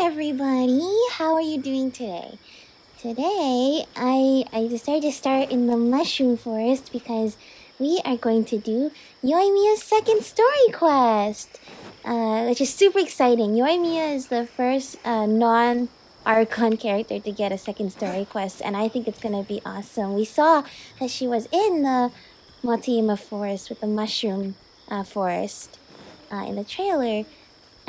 everybody! How are you doing today? Today, I decided to start in the Mushroom Forest because we are going to do Yoimiya's second story quest, which is super exciting. Yoimiya is the first non-Archon character to get a second story quest, and I think it's gonna be awesome. We saw that she was in the Motima Forest with the Mushroom Forest in the trailer.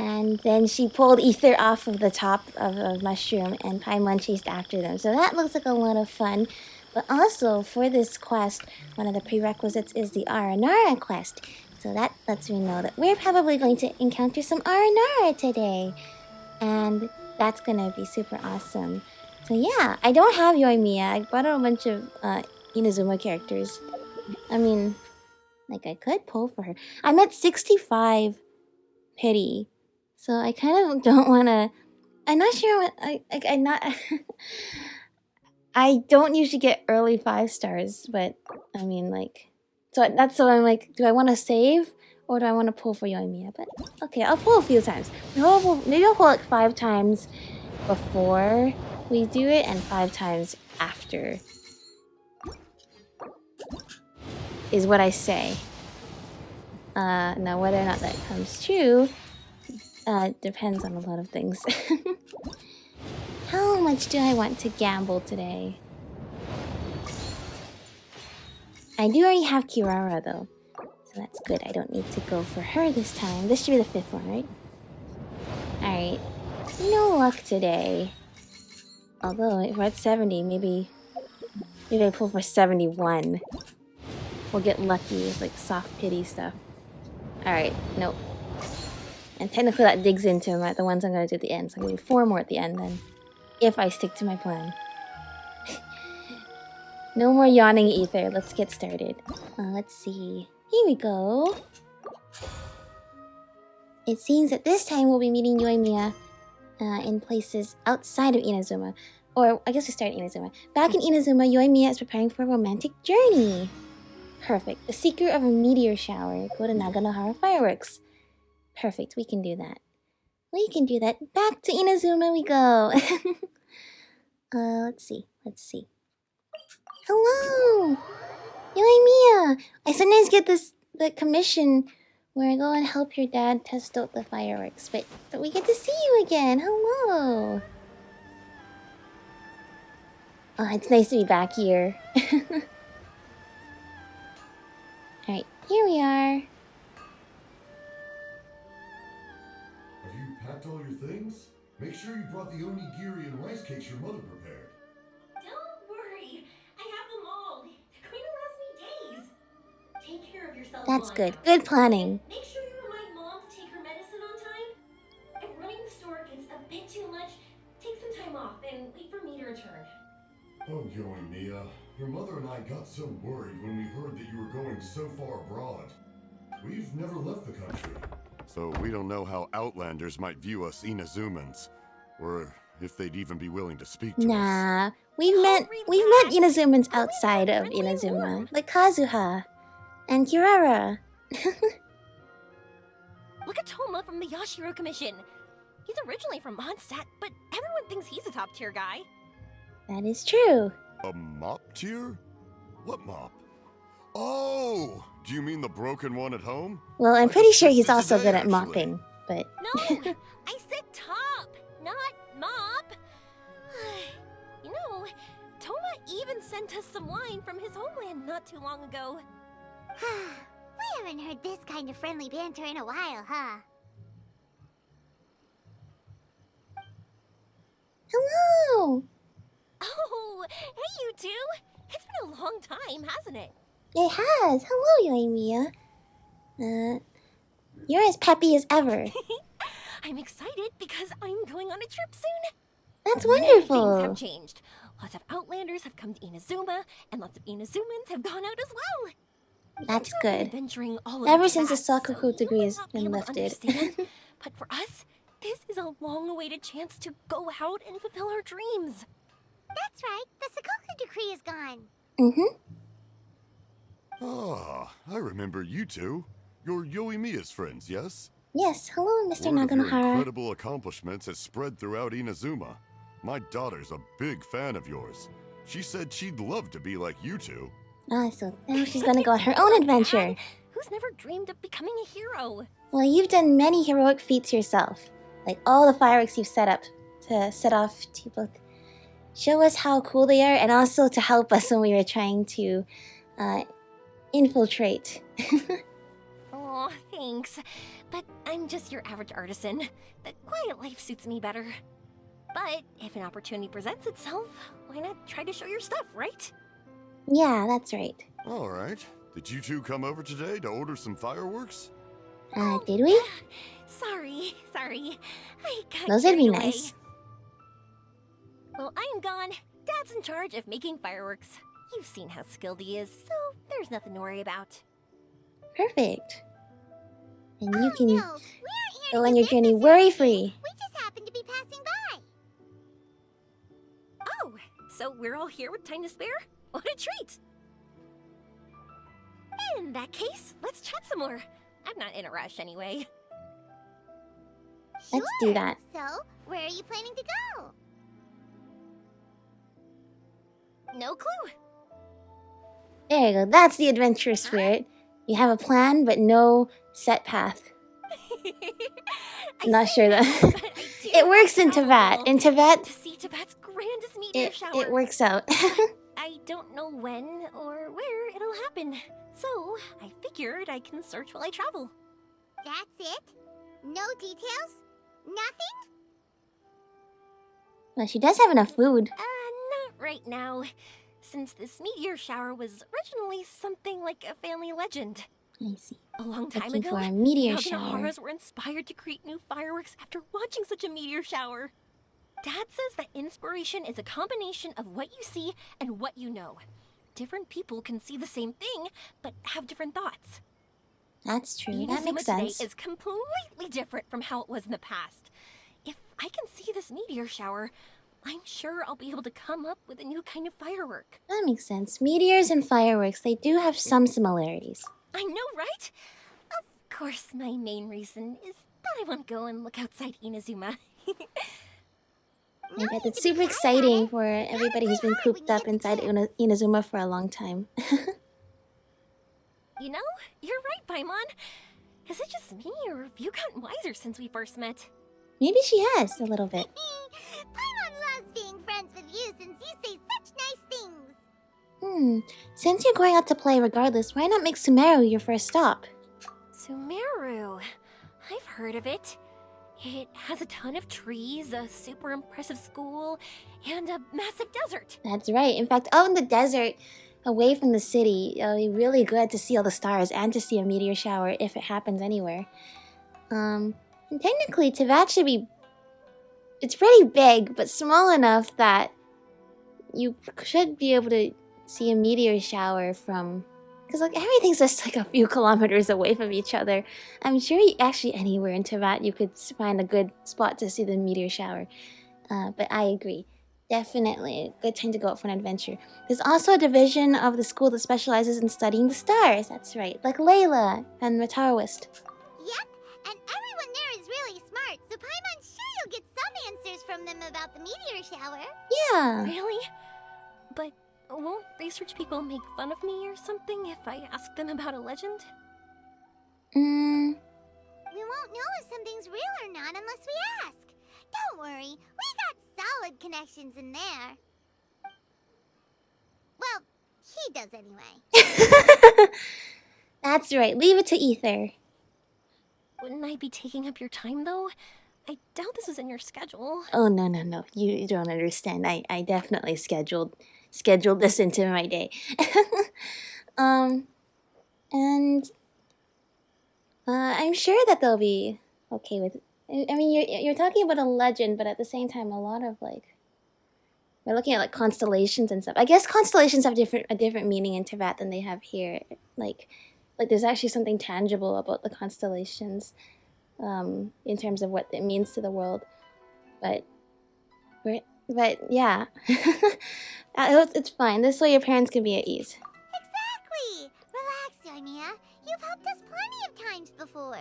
And then she pulled Ether off of the top of a mushroom, and Paimon chased after them. So that looks like a lot of fun. But also, for this quest, one of the prerequisites is the Aranara quest. So that lets me know that we're probably going to encounter some Aranara today. And that's going to be super awesome. So yeah, I don't have Yoimiya. I brought out a bunch of Inazuma characters. I mean, like I could pull for her. I'm at 65 pity. So I kind of don't want to. I'm not sure what I'm not. I don't usually get early 5 stars, but I mean, like, so that's so I'm like, do I want to save or do I want to pull for Yoimiya? But okay, I'll pull a few times. Maybe I'll pull like 5 times before we do it and 5 times after. Is what I say. Now whether or not that comes true. Depends on a lot of things. How much do I want to gamble today? I do already have Kirara though, so that's good. I don't need to go for her this time. This should be the 5th one, right? Alright. No luck today. Although, if we're at 70, maybe I pull for 71. We'll get lucky with like soft pity stuff. Alright, nope. And technically that digs into the ones I'm going to do at the end. So I'm going to do 4 more at the end then. If I stick to my plan. No more yawning ether. Let's get started. Let's see. Here we go. It seems that this time we'll be meeting Yoimiya in places outside of Inazuma. Or, I guess we start in Inazuma. Back in Inazuma, Yoimiya is preparing for a romantic journey. Perfect. The seeker of a meteor shower. Go to Naganohara Fireworks. Perfect, we can do that. We can do that. Back to Inazuma we go. Let's see. Hello! Yoimiya! I sometimes get the commission where I go and help your dad test out the fireworks, but we get to see you again. Hello! Oh, it's nice to be back here. Alright, here we are. Packed all your things? Make sure you brought the onigiri and rice cakes your mother prepared. Don't worry. I have them all. They're going to last me days. Take care of yourself. That's good. Good planning. Make sure you remind Mom to take her medicine on time. If running the store gets a bit too much, take some time off and wait for me to return. Oh, Yoimiya. Your mother and I got so worried when we heard that you were going so far abroad. We've never left the country. So we don't know how Outlanders might view us Inazumans, or if they'd even be willing to speak to us. Nah, we've met Inazumans outside of Inazuma, like Kazuha and Kirara. Look at Toma from the Yashiro Commission. He's originally from Mondstadt, but everyone thinks he's a top-tier guy. That is true. A mop tier? What mop? Oh! Do you mean the broken one at home? Well, I'm pretty sure he's also good at mopping, but... No! I said top, not mop! You know, Toma even sent us some wine from his homeland not too long ago. We haven't heard this kind of friendly banter in a while, huh? Hello! Oh, hey you two! It's been a long time, hasn't it? It has. Hello, Yoimiya. You're as peppy as ever. I'm excited because I'm going on a trip soon. That's wonderful. Things have changed. Lots of Outlanders have come to Inazuma, and lots of Inazumans have gone out as well. That's good. All Ever since the Sakuku degree has been lifted. But for us, this is a long-awaited chance to go out and fulfill our dreams. That's right. The Sakuku decree is gone. Mm-hmm. Ah, I remember you two. You're Yoimiya's friends, yes? Yes, hello, Mr. Word of your Naganohara. incredible accomplishments has spread throughout Inazuma. My daughter's a big fan of yours. She said she'd love to be like you two. Ah, so now she's gonna go on her own adventure. Dad, who's never dreamed of becoming a hero? Well, you've done many heroic feats yourself. Like all the fireworks you've set up to set off to both show us how cool they are and also to help us when we were trying to infiltrate. Oh, thanks. But I'm just your average artisan. The quiet life suits me better. But if an opportunity presents itself, why not try to show your stuff, right? Yeah, that's right. All right. Did you two come over today to order some fireworks? Did we? Sorry. I got Those would be carried away. nice. Well, I'm gone. Dad's in charge of making fireworks. You've seen how skilled he is, so there's nothing to worry about. Perfect. And you Oh, can no. We aren't here go to on do your journey business or anything. worry-free. We just happened to be passing by. Oh, so we're all here with time to spare? What a treat! In that case, let's chat some more. I'm not in a rush anyway. Let's do that. So, where are you planning to go? No clue. There you go. That's the adventurous spirit. You have a plan, but no set path. I Not say sure no, that but I do it works in travel Teyvat. In Teyvat, to see Teyvat's grandest meteor shower. it works out. I don't know when or where it'll happen, so I figured I can search while I travel. That's it? No details? Nothing? Well, she does have enough food. Not right now, since this meteor shower was originally something like a family legend. I see. A long time Looking ago, for a meteor shower. Naganoharas were inspired to create new fireworks after watching such a meteor shower. Dad says that inspiration is a combination of what you see and what you know. Different people can see the same thing, but have different thoughts. That's true. That Inazuma makes today sense. is completely different from how it was in the past. If I can see this meteor shower, I'm sure I'll be able to come up with a new kind of firework. That makes sense. Meteors and fireworks, they do have some similarities. I know, right? Of course, my main reason is that I want to go and look outside Inazuma. I bet it's super exciting for everybody who's been cooped up inside Inazuma for a long time. You know, you're right, Paimon. Is it just me, or have you gotten wiser since we first met? Maybe she has, a little bit. Paimon loves being friends with you since you say such nice things. Since you're going out to play regardless, why not make Sumeru your first stop? Sumeru. I've heard of it. It has a ton of trees, a super impressive school, and a massive desert. That's right. In fact, out in the desert, away from the city, it'll be really good to see all the stars and to see a meteor shower if it happens anywhere. And technically, Teyvat should be... It's pretty big, but small enough that you should be able to see a meteor shower from... Because like everything's just like a few kilometers away from each other. I'm sure actually anywhere in Teyvat you could find a good spot to see the meteor shower. But I agree. Definitely a good time to go out for an adventure. There's also a division of the school that specializes in studying the stars. That's right. Like Layla and Mataroist. Yep, and everyone there is really smart, so Paimon's sure you'll get some answers from them about the meteor shower. Yeah. Really? But won't research people make fun of me or something if I ask them about a legend? We won't know if something's real or not unless we ask. Don't worry, we got solid connections in there. Well, he does anyway. That's right. Leave it to Ether. Wouldn't I be taking up your time, though? I doubt this is in your schedule. Oh, no. You don't understand. I definitely scheduled this into my day. And I'm sure that they'll be okay with it. I mean, you're talking about a legend, but at the same time, a lot of like we're looking at like constellations and stuff. I guess constellations have a different meaning in Teyvat than they have here. Like there's actually something tangible about the constellations, in terms of what it means to the world. But yeah, it's fine. This way, your parents can be at ease. Exactly! Relax, Yoimiya. You've helped us plenty of times before.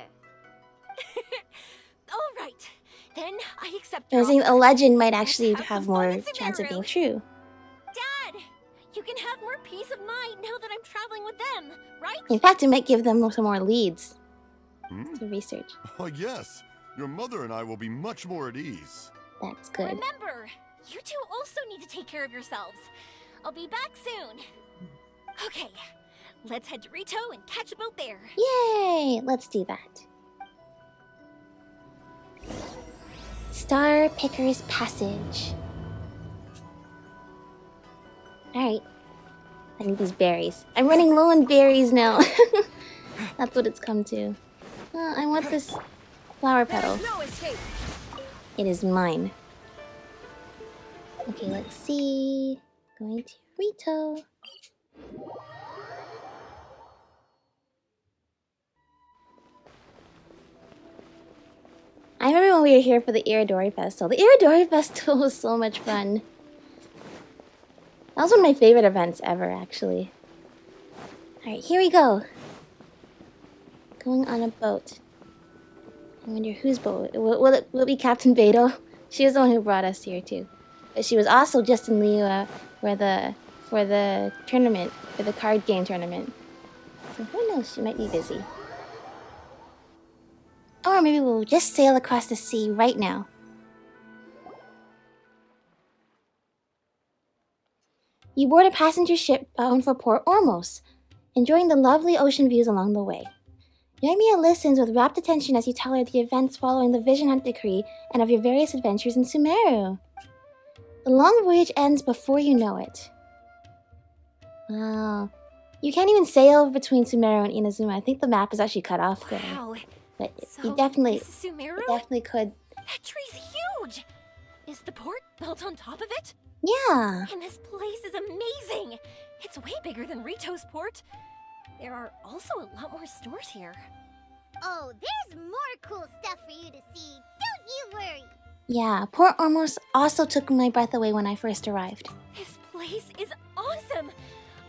All right. Then I accept I your was saying a offer. legend might Let's actually have have some fun more in chance of being Sumeru. true. Dad, you can have more peace of mind now that I'm traveling with them, right? In fact, it might give them some more leads Hmm? to research. Oh, yes. Your mother and I will be much more at ease. That's good. Remember, you two also need to take care of yourselves. I'll be back soon. Okay, let's head to Rito and catch a boat there. Yay! Let's do that. Star Picker's Passage. Alright. I need these berries. I'm running low on berries now. That's what it's come to. I want this flower petal. No escape. It is mine. Okay, let's see. Going to Rito. I remember when we were here for the Iridori Festival. The Iridori Festival was so much fun. That was one of my favorite events ever, actually. Alright, here we go. Going on a boat. I wonder whose boat. Will it be Captain Beto? She was the one who brought us here, too. But she was also just in Liyue for the tournament, for the card game tournament. So who knows, she might be busy. Or maybe we'll just sail across the sea right now. You board a passenger ship bound for Port Ormos, enjoying the lovely ocean views along the way. Yoimiya listens with rapt attention as you tell her the events following the Vision Hunt decree and of your various adventures in Sumeru. The long voyage ends before you know it. Wow. You can't even sail between Sumeru and Inazuma. I think the map is actually cut off there. Wow. But So, you definitely this is Sumeru? could. That tree's huge! Is the port built on top of it? Yeah. And this place is amazing! It's way bigger than Rito's port. There are also a lot more stores here. Oh, there's more cool stuff for you to see. Don't you worry. Yeah, Port Ormos also took my breath away when I first arrived. This place is awesome!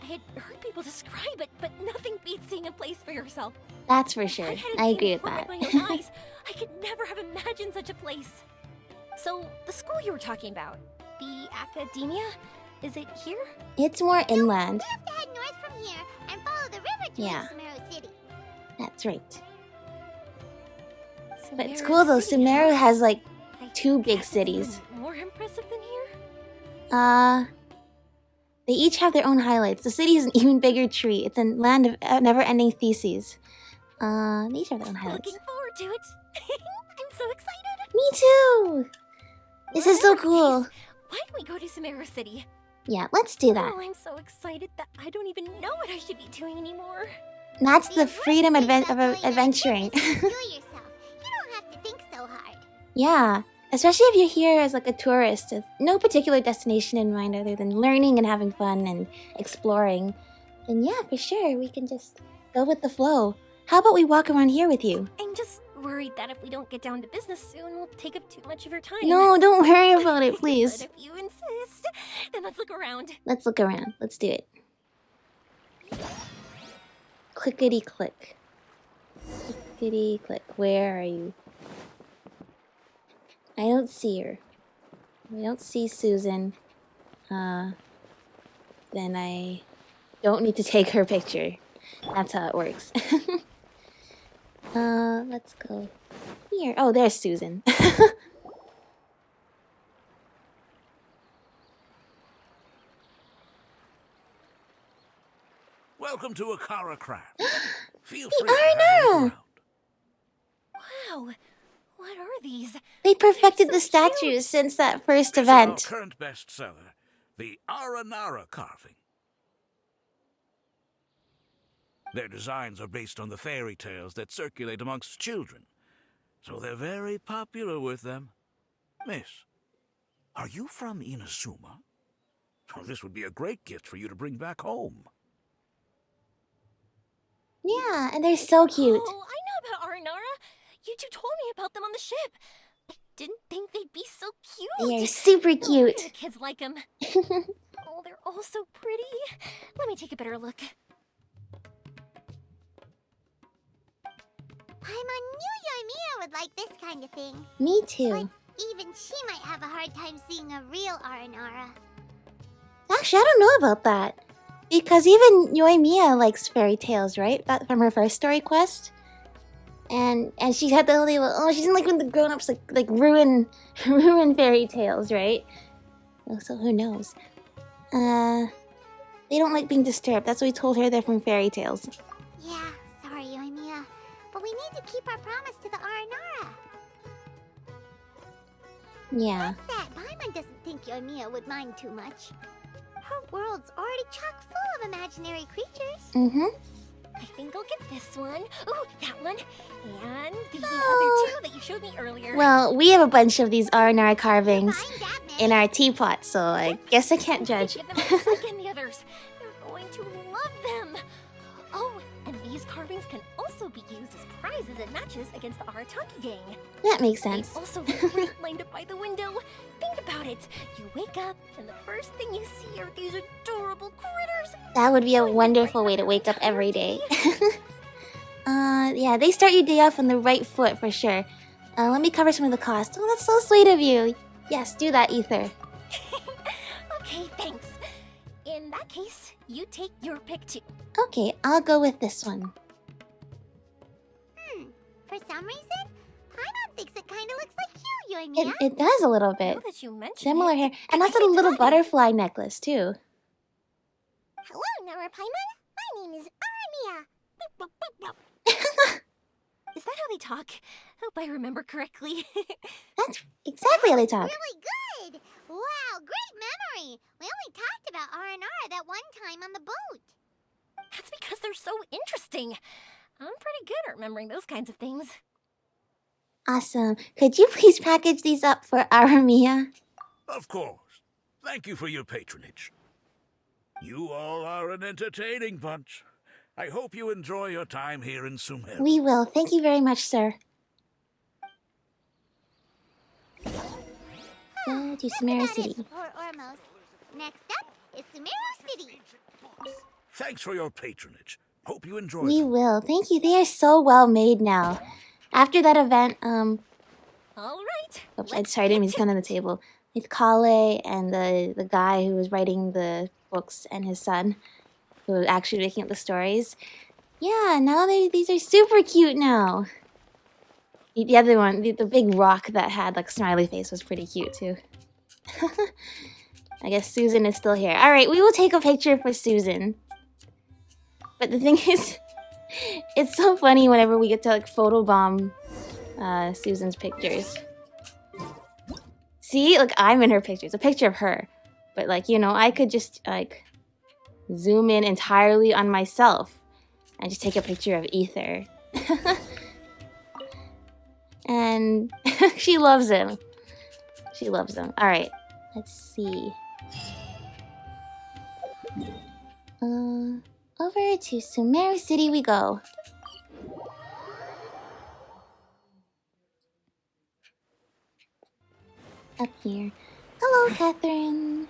I had heard people describe it, but nothing beats seeing a place for yourself. That's for If sure. hadn't I seen agree the with port that. with my own eyes, I could never have imagined such a place. So, the school you were talking about, the academia, is it here? It's more inland. We have to head north from here and follow the river to Yeah. Sumeru City. That's right. But it's Sumeru cool though, City, Sumeru huh? has like I 2 big guess it's cities. even more impressive than here? They each have their own highlights. The city is an even bigger tree. It's a land of never-ending theses. They each have their own highlights. Looking forward to it. I'm so excited. Me too! This is so Whatever the cool. case, why don't we go to Sumeru City? Yeah, let's do that. Oh, I'm so excited that I don't even know what I should be doing anymore. That's the important freedom thing of about going on a adventuring. trip is to enjoy yourself. You don't have to think so hard. Yeah, especially if you're here as like a tourist with no particular destination in mind other than learning and having fun and exploring. Then yeah, for sure, we can just go with the flow. How about we walk around here with you? I'm just worried that if we don't get down to business soon, we'll take up too much of your time. No, don't worry about it, please. But if you insist, then let's look around. Let's look around. Let's do it. Clickety click. Clickety click. Where are you? I don't see her. I don't see Susan. Then I don't need to take her picture. That's how it works. Let's go here. Oh, there's Susan. Welcome to Akara Craft. Feel The free to have a look Arna! around. Wow, what are these? They perfected So the statues cute. since that first This is our event. current bestseller, the Aranara carving. Their designs are based on the fairy tales that circulate amongst children, so they're very popular with them. Miss, are you from Inazuma? Oh, this would be a great gift for you to bring back home. Yeah, and they're so cute. Oh, I know about Aranara. You two told me about them on the ship. I didn't think they'd be so cute. They are super No wonder cute. the kids like them. Oh, they're all so pretty. Let me take a better look. Paimon knew Yoimiya would like this kind of thing. Me too. But even she might have a hard time seeing a real Aranara. Actually, I don't know about that. Because even Yoimiya likes fairy tales, right? That from her first story quest. And she had the little, she doesn't like when the grown-ups like ruin fairy tales, right? So who knows? They don't like being disturbed. That's what we told her. They're from fairy tales. Yeah, sorry, Yoimiya. But we need to keep our promise to the Aranara. Yeah. That's that. Paimon doesn't think Yoimiya would mind too much. Her world's already chock full of imaginary creatures. Mm-hmm. I think I'll get this one. Ooh, that one. And the Oh. other two that you showed me earlier. Well, we have a bunch of these Aranara carvings Find that man. in our teapot, so I guess I can't judge. Give them a second, the others. They're going to love them. Oh, and these carvings can also be used as prizes and matches against the Arataki gang. That makes They sense. also look great lined up by the window. Think about it. You wake up, and the first thing you see are these adorable critters. That would be a wonderful way to wake up every day. Yeah, they start your day off on the right foot for sure. Let me cover some of the cost. Oh, that's so sweet of you. Yes, do that, Ether. Okay, thanks. In that case, you take your pick too. Okay, I'll go with this one. For some reason, Paimon thinks it kind of looks like you, Yoimiya. It does a little bit. Now that you mention Similar it, hair. And also the little butterfly necklace, too. Hello, Nora Paimon. My name is Yoimiya. Is that how they talk? Hope I remember correctly. That's exactly how they talk. Really good. Wow, great memory. We only talked about Aranara that one time on the boat. That's because they're so interesting. I'm pretty good at remembering those kinds of things. Awesome. Could you please package these up for Aurameya? Of course. Thank you for your patronage. You all are an entertaining bunch. I hope you enjoy your time here in Sumeru. We will. Thank you very much, sir. Go to Sumeru That City. is Port Ormos. Next up is Sumeru City. Thanks for your patronage. Hope you enjoy We them. will. Thank you. They are so well made now. After that event, All right. oops, let's sorry, I didn't mean get to stand on the table. With Kale and the guy who was writing the books and his son, who was actually making up the stories. Yeah, now these are super cute now. The other one, the big rock that had like smiley face was pretty cute too. I guess Susan is still here. All right, we will take a picture for Susan. But the thing is, it's so funny whenever we get to like photobomb Susan's pictures. See, like I'm in her picture. It's a picture of her. But like, you know, I could just like zoom in entirely on myself and just take a picture of Ether. And she loves him. She loves him. All right, let's see. Over to Sumeru City we go. Up here. Hello, Catherine.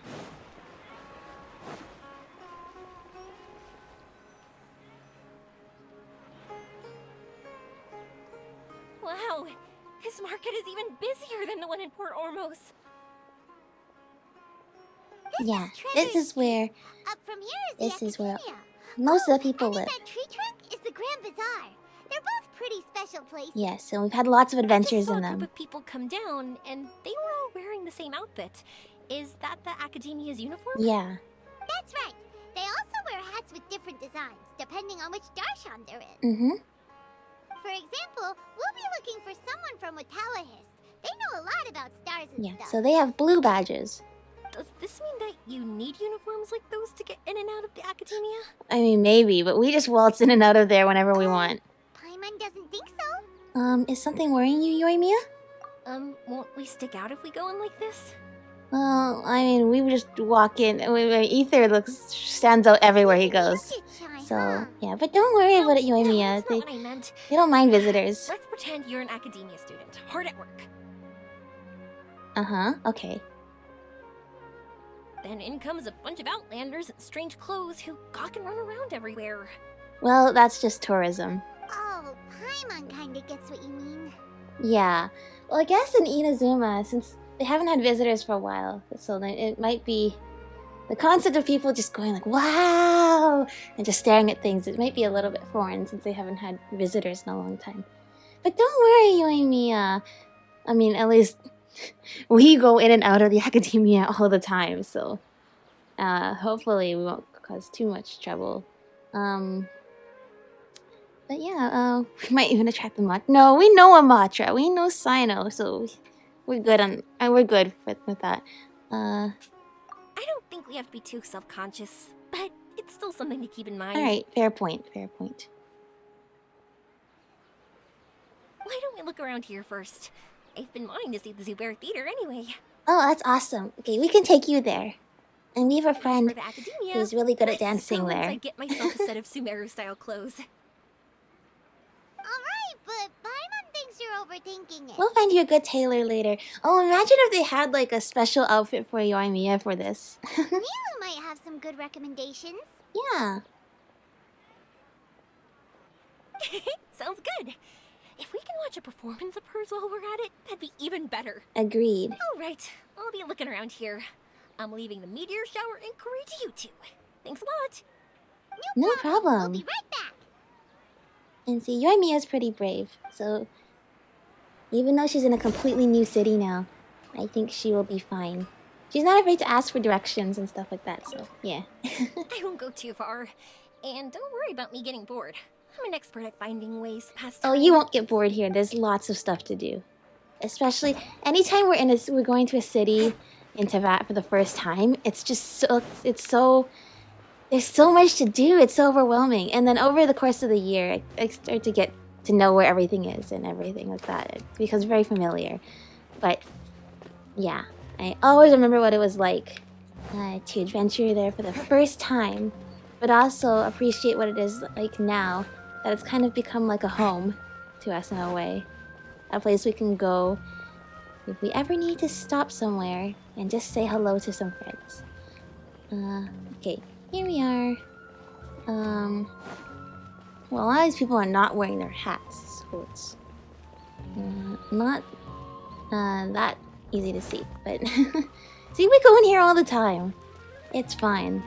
Wow, this market is even busier than the one in Port Ormos. Yeah, this is where Up from here is This the is where Academia. most of the people and in live. that tree trunk is the Grand Bazaar. They're both pretty special places. Yes, and we've had lots of I just adventures saw in a group them. of people come down, and they were all wearing the same outfit. Is that the Academia's uniform? Yeah. That's right. They also wear hats with different designs, depending on which darshan they're in. Mm-hmm. For example, we'll be looking for someone from Watallahist. They know a lot about stars and Yeah, stuff. so they have blue badges. Does this mean that you need uniforms like those to get in and out of the Academia? I mean, maybe, but we just waltz in and out of there whenever we want. Paimon doesn't think so. Is something worrying you, Yoimiya? Won't we stick out if we go in like this? Well, I mean, we would just walk in. Ether stands out everywhere he goes. Look at Chai, So, huh? yeah, but don't worry about it, No, Yoimiya. that's not what I meant. They don't mind visitors. Let's pretend you're an Academia student, hard at work. Uh-huh, okay. Then in comes a bunch of Outlanders in strange clothes who gawk and run around everywhere. Well, that's just tourism. Oh, Paimon kinda gets what you mean. Yeah. Well, I guess in Inazuma, since they haven't had visitors for a while, so then it might be the concept of people just going like, wow, and just staring at things. It might be a little bit foreign since they haven't had visitors in a long time. But don't worry, Yoimiya. I mean, at least we go in and out of the academia all the time, so hopefully we won't cause too much trouble. But yeah, we might even attract the Matra. No, we know a Matra. We know Sino, so we're good on. We're good with that. I don't think we have to be too self-conscious, but it's still something to keep in mind. All right, fair point. Fair point. Why don't we look around here first? I've been wanting to see the Zubair Theater anyway. Oh, that's awesome. Okay, we can take you there. And we have a As friend for the academia, who's really good at let's dancing go once there. I get myself a set of Sumeru-style clothes. Alright, but Paimon thinks you're overthinking it. We'll find you a good tailor later. Oh, imagine if they had like a special outfit for Yoimiya for this. Milu might have some good recommendations. Yeah. Sounds good. If we can watch a performance of hers while we're at it, that'd be even better. Agreed. Alright, I'll be looking around here. I'm leaving the meteor shower inquiry to you two. Thanks a lot. No We'll problem. be right back. And see, Yoimiya's pretty brave, so even though she's in a completely new city now, I think she will be fine. She's not afraid to ask for directions and stuff like that, so yeah. I won't go too far. And don't worry about me getting bored. I'm an expert at finding ways to pass time. Oh, you won't get bored here. There's lots of stuff to do. Especially anytime we're going to a city in Teyvat for the first time, it's just there's so much to do. It's so overwhelming. And then over the course of the year, I start to get to know where everything is and everything like that. It becomes very familiar. But yeah, I always remember what it was like to adventure there for the first time, but also appreciate what it is like now that it's kind of become like a home to us in a way. A place we can go if we ever need to stop somewhere and just say hello to some friends. Okay, here we are. Well, a lot of these people are not wearing their hats, so it's not that easy to see. But see, we go in here all the time. It's fine.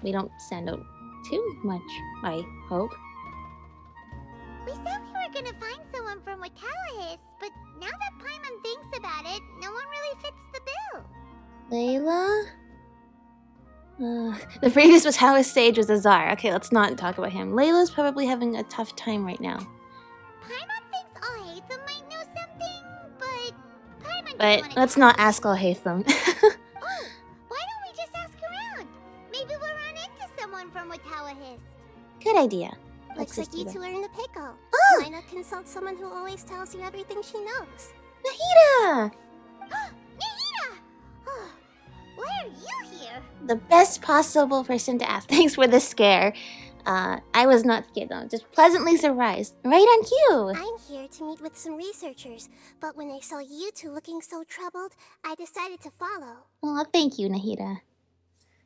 We don't stand out too much, I hope. We said we were gonna find someone from Watawahis, but now that Paimon thinks about it, no one really fits the bill. Layla? The previous Watawahis sage was Azar. Okay, let's not talk about him. Layla's probably having a tough time right now. Paimon thinks Alhaitham might know something, but Paimon But doesn't let's wanna not ask Alhaitham. Oh, why don't we just ask around? Maybe we'll run into someone from Watawahis. Good idea. Let's Looks just like you do two that. are in a pickle. Oh! Why not consult someone who always tells you everything she knows? Nahida! Nahida! Oh, why are you here? The best possible person to ask. Thanks for the scare. I was not scared though, just pleasantly surprised. Right on cue! I'm here to meet with some researchers, but when I saw you two looking so troubled, I decided to follow. Oh, thank you, Nahida.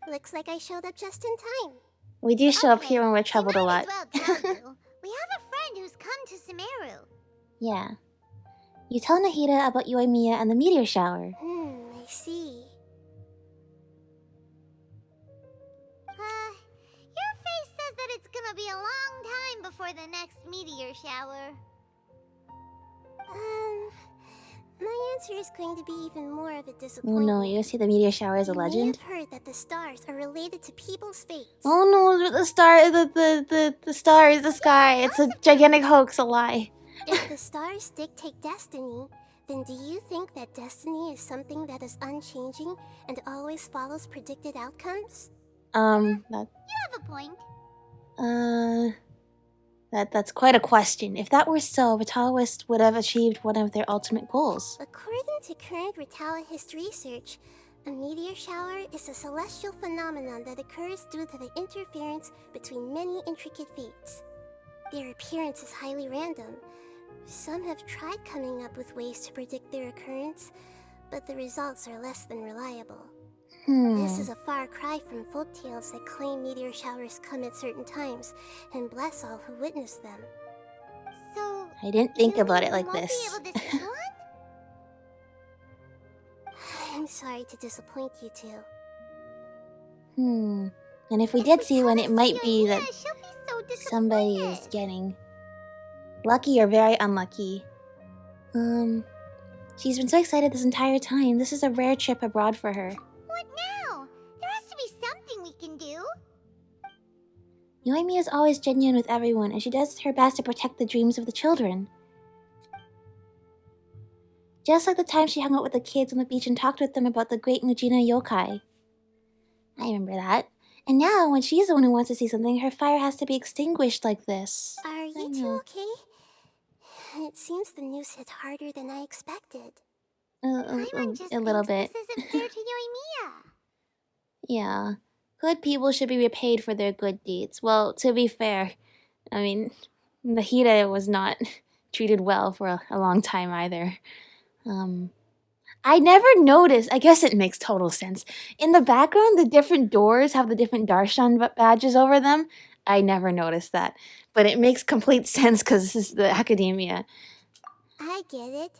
Looks like I showed up just in time. We do show up Okay, here when we're troubled a lot. Might as well tell you. We have a friend who's come to Sumeru. Yeah. You tell Nahida about Yoimiya and the meteor shower. I see. Your face says that it's gonna be a long time before the next meteor shower. My answer is going to be even more of a Oh disappointment. no, you see the meteor shower is a You may legend? have heard that the stars are related to people's fates. Oh no, the star, the star is the sky. It's a gigantic hoax, a lie. If the stars dictate destiny, then do you think that destiny is something that is unchanging and always follows predicted outcomes? That, You have a point. that's quite a question. If that were so, Vitalis would have achieved one of their ultimate goals. According to current Ritawahist research, a meteor shower is a celestial phenomenon that occurs due to the interference between many intricate fates. Their appearance is highly random. Some have tried coming up with ways to predict their occurrence, but the results are less than reliable. This is a far cry from folktales that claim meteor showers come at certain times and bless all who witness them. So, I didn't think you about mean it like we won't this. be able to see one? I'm sorry to disappoint you two. And if we If did we see tell one, this it to might be that Yoimiya, she'll be so somebody is disappointed. getting lucky or very unlucky. She's been so excited this entire time. This is a rare trip abroad for her. What now? There has to be something we can do. Yoimiya is always genuine with everyone, and she does her best to protect the dreams of the children. Just like the time she hung out with the kids on the beach and talked with them about the great Mujina yokai. I remember that. And now, when she's the one who wants to see something, her fire has to be extinguished like this. Are you two okay? It seems the news hit harder than I expected. Paimon just A little thinks bit. this isn't fair to Yoimiya. Yeah. Good people should be repaid for their good deeds. Well, to be fair, I mean, Nahida was not treated well for a long time either. I never noticed. I guess it makes total sense. In the background, the different doors have the different Darshan badges over them. I never noticed that. But it makes complete sense because this is the academia. I get it.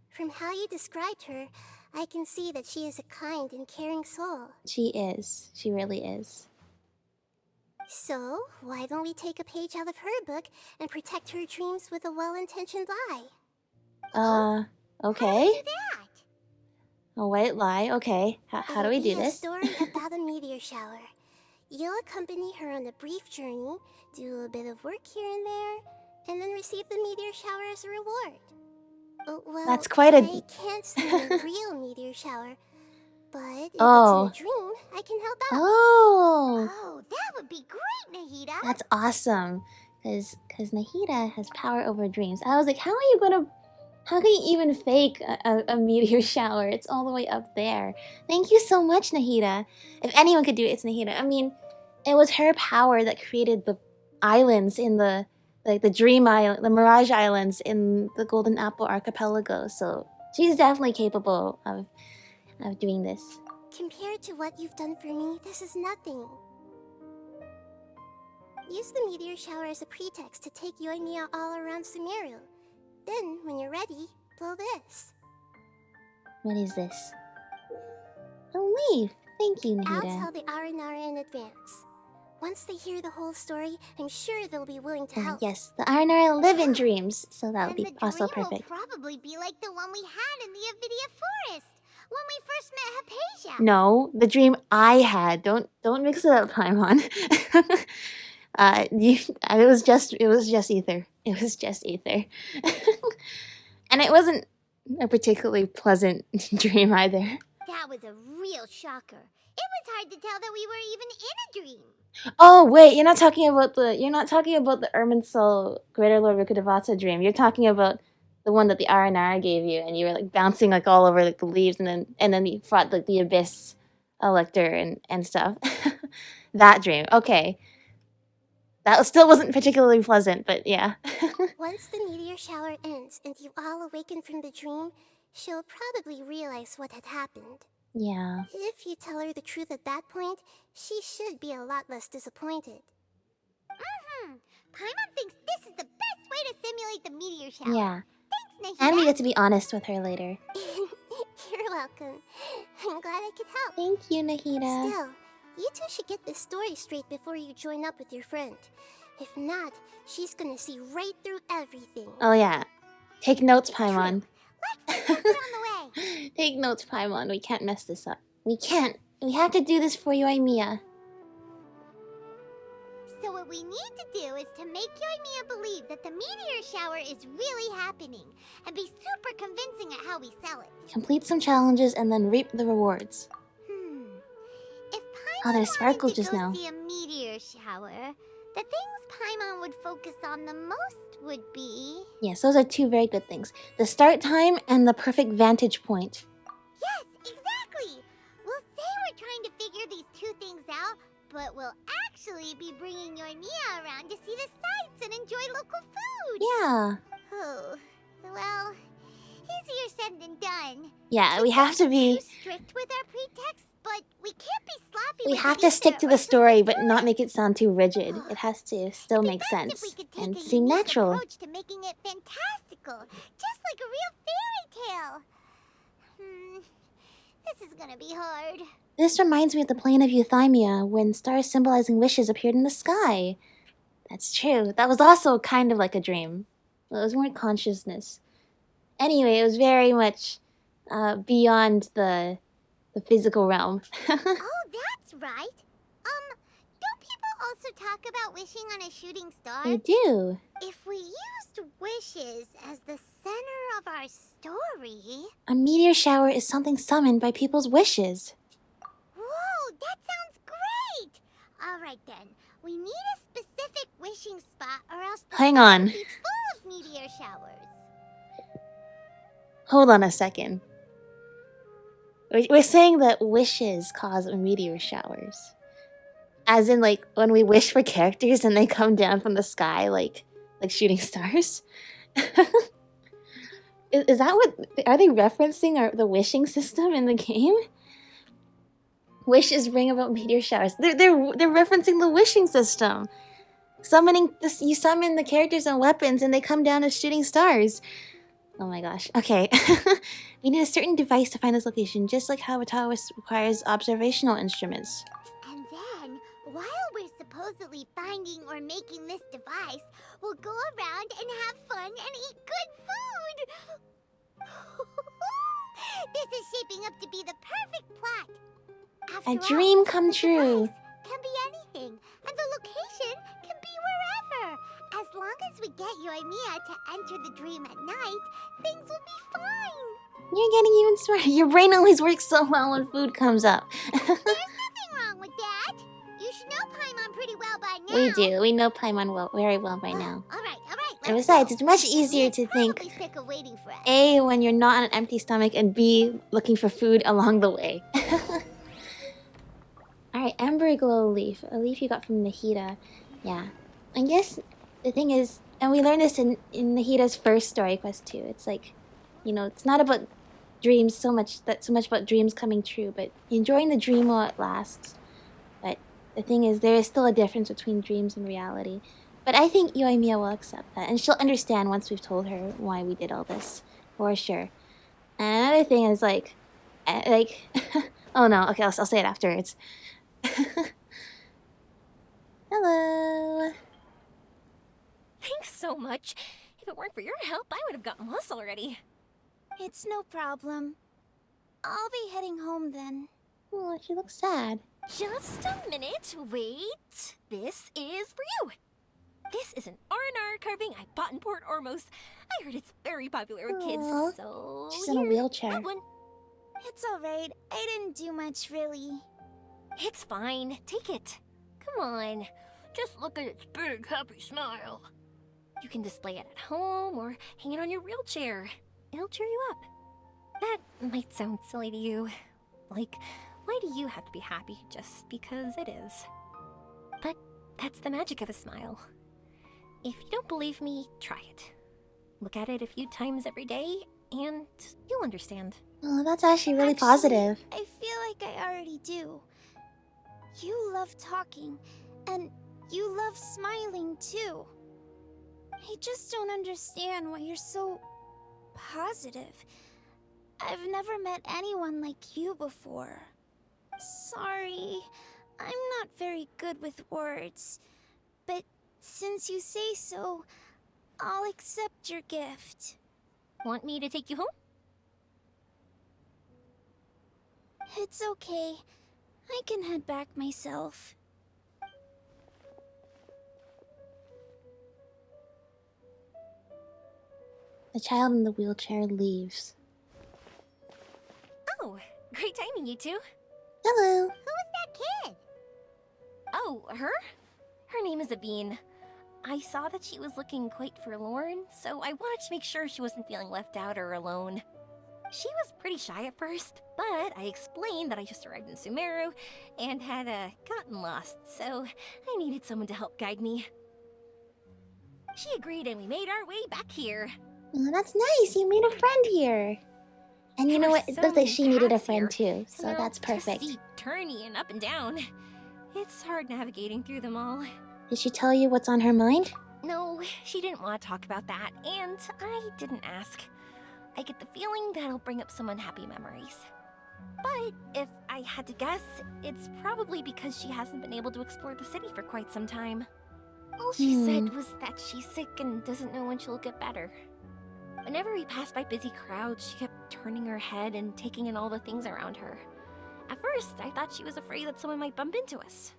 From how you described her, I can see that she is a kind and caring soul. She is. She really is. So, why don't we take a page out of her book and protect her dreams with a well-intentioned lie? Okay. Do that. A white lie. Okay. How do we do It'll be this? a story about a meteor shower. You'll accompany her on a brief journey, do a bit of work here and there, and then receive the meteor shower as a reward. Well, That's quite a... I can't see a real meteor shower, but if Oh. it's in a dream, I can help out. Oh! Oh, that would be great, Nahida. That's awesome. Because Nahida has power over dreams. I was like, how can you even fake a meteor shower? It's all the way up there. Thank you so much, Nahida. If anyone could do it, it's Nahida. I mean, it was her power that created the islands in the Dream Island, the Mirage Islands in the Golden Apple Archipelago. So she's definitely capable of doing this. Compared to what you've done for me, this is nothing. Use the meteor shower as a pretext to take Yoimiya all around Sumeru. Then, when you're ready, blow this. What is this? A leaf. Thank you, I'll Nahida. tell the Aranara in advance. Once they hear the whole story, I'm sure they'll be willing to help. Yes, the Aranara live in dreams, so that would And be the also dream perfect. will probably be like the one we had in the Avidia Forest when we first met Hypatia. No, the dream I had. Don't mix it up, Paimon. It was just ether. It was just ether. And it wasn't a particularly pleasant dream either. That was a real shocker. It was hard to tell that we were even in a dream. Oh wait, you're not talking about the Irminsul Greater Lord Rukkhadevata dream. You're talking about the one that the Aranara gave you, and you were like bouncing like all over like the leaves, and then you fought like the Abyss Elector and stuff. That dream. Okay. That still wasn't particularly pleasant, but yeah. Once the meteor shower ends and you all awaken from the dream, she'll probably realize what had happened. Yeah. If you tell her the truth at that point, she should be a lot less disappointed. Paimon thinks this is the best way to simulate the meteor shower. Yeah. Thanks, Nahida. And we get to be honest with her later. You're welcome. I'm glad I could help. Thank you, Nahida. Still, you two should get this story straight before you join up with your friend. If not, she's gonna see right through everything. Oh yeah. Take notes, Paimon. Let's get this on the way. Take notes, Paimon. We can't mess this up. We can't. We have to do this for Yoimiya. So what we need to do is to make Yoimiya believe that the meteor shower is really happening and be super convincing at how we sell it. Complete some challenges and then reap the rewards. If Oh, Paimon there's sparkles wanted to just go now. see a meteor shower, the things Paimon would focus on the most would be... Yes, those are two very good things. The start time and the perfect vantage point. Yes, exactly! We'll say we're trying to figure these two things out, but we'll actually be bringing Yoimiya around to see the sights and enjoy local food! Yeah. Oh, well, easier said than done. Yeah, we have to be... Too strict with our pretext, but we we can't be sloppy. We with have it to stick either, to or the she'll story, say but no. not make it sound too rigid. It has to still It'd be make best if we sense could take and a seem unique natural. approach to making it fantastical, just like a real fairy tale. This is gonna be hard. This reminds me of the plane of Euthymia, when stars symbolizing wishes appeared in the sky. That's true. That was also kind of like a dream. It was more consciousness. Anyway, it was very much beyond the physical realm. Oh, that's right. Don't people also talk about wishing on a shooting star? They do. If we used wishes as the center of our story... A meteor shower is something summoned by people's wishes. Whoa, that sounds great! Alright then, we need a specific wishing spot or else the Hang sky on. will be full of meteor showers. Hold on a second. We're saying that wishes cause meteor showers. As in, like, when we wish for characters and they come down from the sky like shooting stars? Is that what... Are they referencing the wishing system in the game? Wishes bring about meteor showers. They're referencing the wishing system. Summoning this, you summon the characters and weapons and they come down as shooting stars. Oh my gosh. Okay. We need a certain device to find this location, just like how Auratus requires observational instruments. And then, while we're supposedly finding or making this device, we'll go around and have fun and eat good food! This is shaping up to be the perfect plot! After A all, dream come the true. device can be anything, and the location can be wherever! As long as we get Yoimiya to enter the dream at night, things will be fine! You're getting even smarter. Your brain always works so well when food comes up. There's nothing wrong with that! You should know Paimon pretty well by now! We do. We know Paimon very well by now. Alright, And let's besides, go. it's much easier Yoimiya's to think, probably sick of waiting for us. A, when you're not on an empty stomach, and B, looking for food along the way. Alright, Ember Glow Leaf. A leaf you got from Nahida. Yeah. I guess the thing is, and we learned this in Nahida's first story quest too. It's like, you know, it's not about dreams so much about dreams coming true, but enjoying the dream while it lasts. But the thing is, there is still a difference between dreams and reality. But I think Yoimiya will accept that, and she'll understand once we've told her why we did all this, for sure. And another thing is like, oh no, okay, I'll say it afterwards. Hello. Thanks so much. If it weren't for your help, I would have gotten lost already. It's no problem. I'll be heading home then. Oh, she looks sad. Just a minute. Wait. This is for you. This is an R&R carving I bought in Port Ormos. I heard it's very popular with kids, Aw. so She's in a here, wheelchair. have one. It's alright. I didn't do much, really. It's fine. Take it. Come on. Just look at its big, happy smile. You can display it at home or hang it on your wheelchair. It'll cheer you up. That might sound silly to you. Like, why do you have to be happy just because it is? But that's the magic of a smile. If you don't believe me, try it. Look at it a few times every day, and you'll understand. Oh, that's actually really positive. I feel like I already do. You love talking, and you love smiling too. I just don't understand why you're so positive. I've never met anyone like you before. Sorry, I'm not very good with words, but since you say so, I'll accept your gift. Want me to take you home? It's okay. I can head back myself. The child in the wheelchair leaves. Oh, great timing, you two. Hello. Who was that kid? Oh, her? Her name is Aveen. I saw that she was looking quite forlorn, so I wanted to make sure she wasn't feeling left out or alone. She was pretty shy at first, but I explained that I just arrived in Sumeru and had gotten lost, so I needed someone to help guide me. She agreed and we made our way back here. Oh, that's nice. You made a friend here. And you know what? It So looks like she many needed a paths friend here. too, so Well, that's to perfect. see turny and up and down. It's hard navigating through them all. Did she tell you what's on her mind? No, she didn't want to talk about that, and I didn't ask. I get the feeling that'll bring up some unhappy memories. But if I had to guess, it's probably because she hasn't been able to explore the city for quite some time. All she said was that she's sick and doesn't know when she'll get better. Whenever we passed by busy crowds, she kept turning her head and taking in all the things around her. At first, I thought she was afraid that someone might bump into us.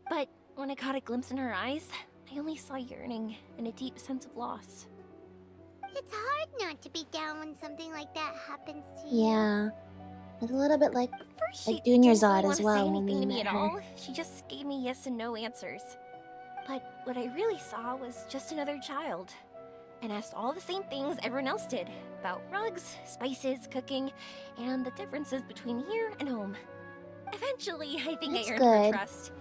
But when I caught a glimpse in her eyes, I only saw yearning and a deep sense of loss. It's hard not to be down when something like that happens to you. Yeah. It's a little bit like First, she Junior didn't Zod really as want to well say when anything we to me met at her. all. She just gave me yes and no answers. But what I really saw was just another child, and asked all the same things everyone else did about rugs, spices, cooking, and the differences between here and home. Eventually, I think That's I earned her good. trust.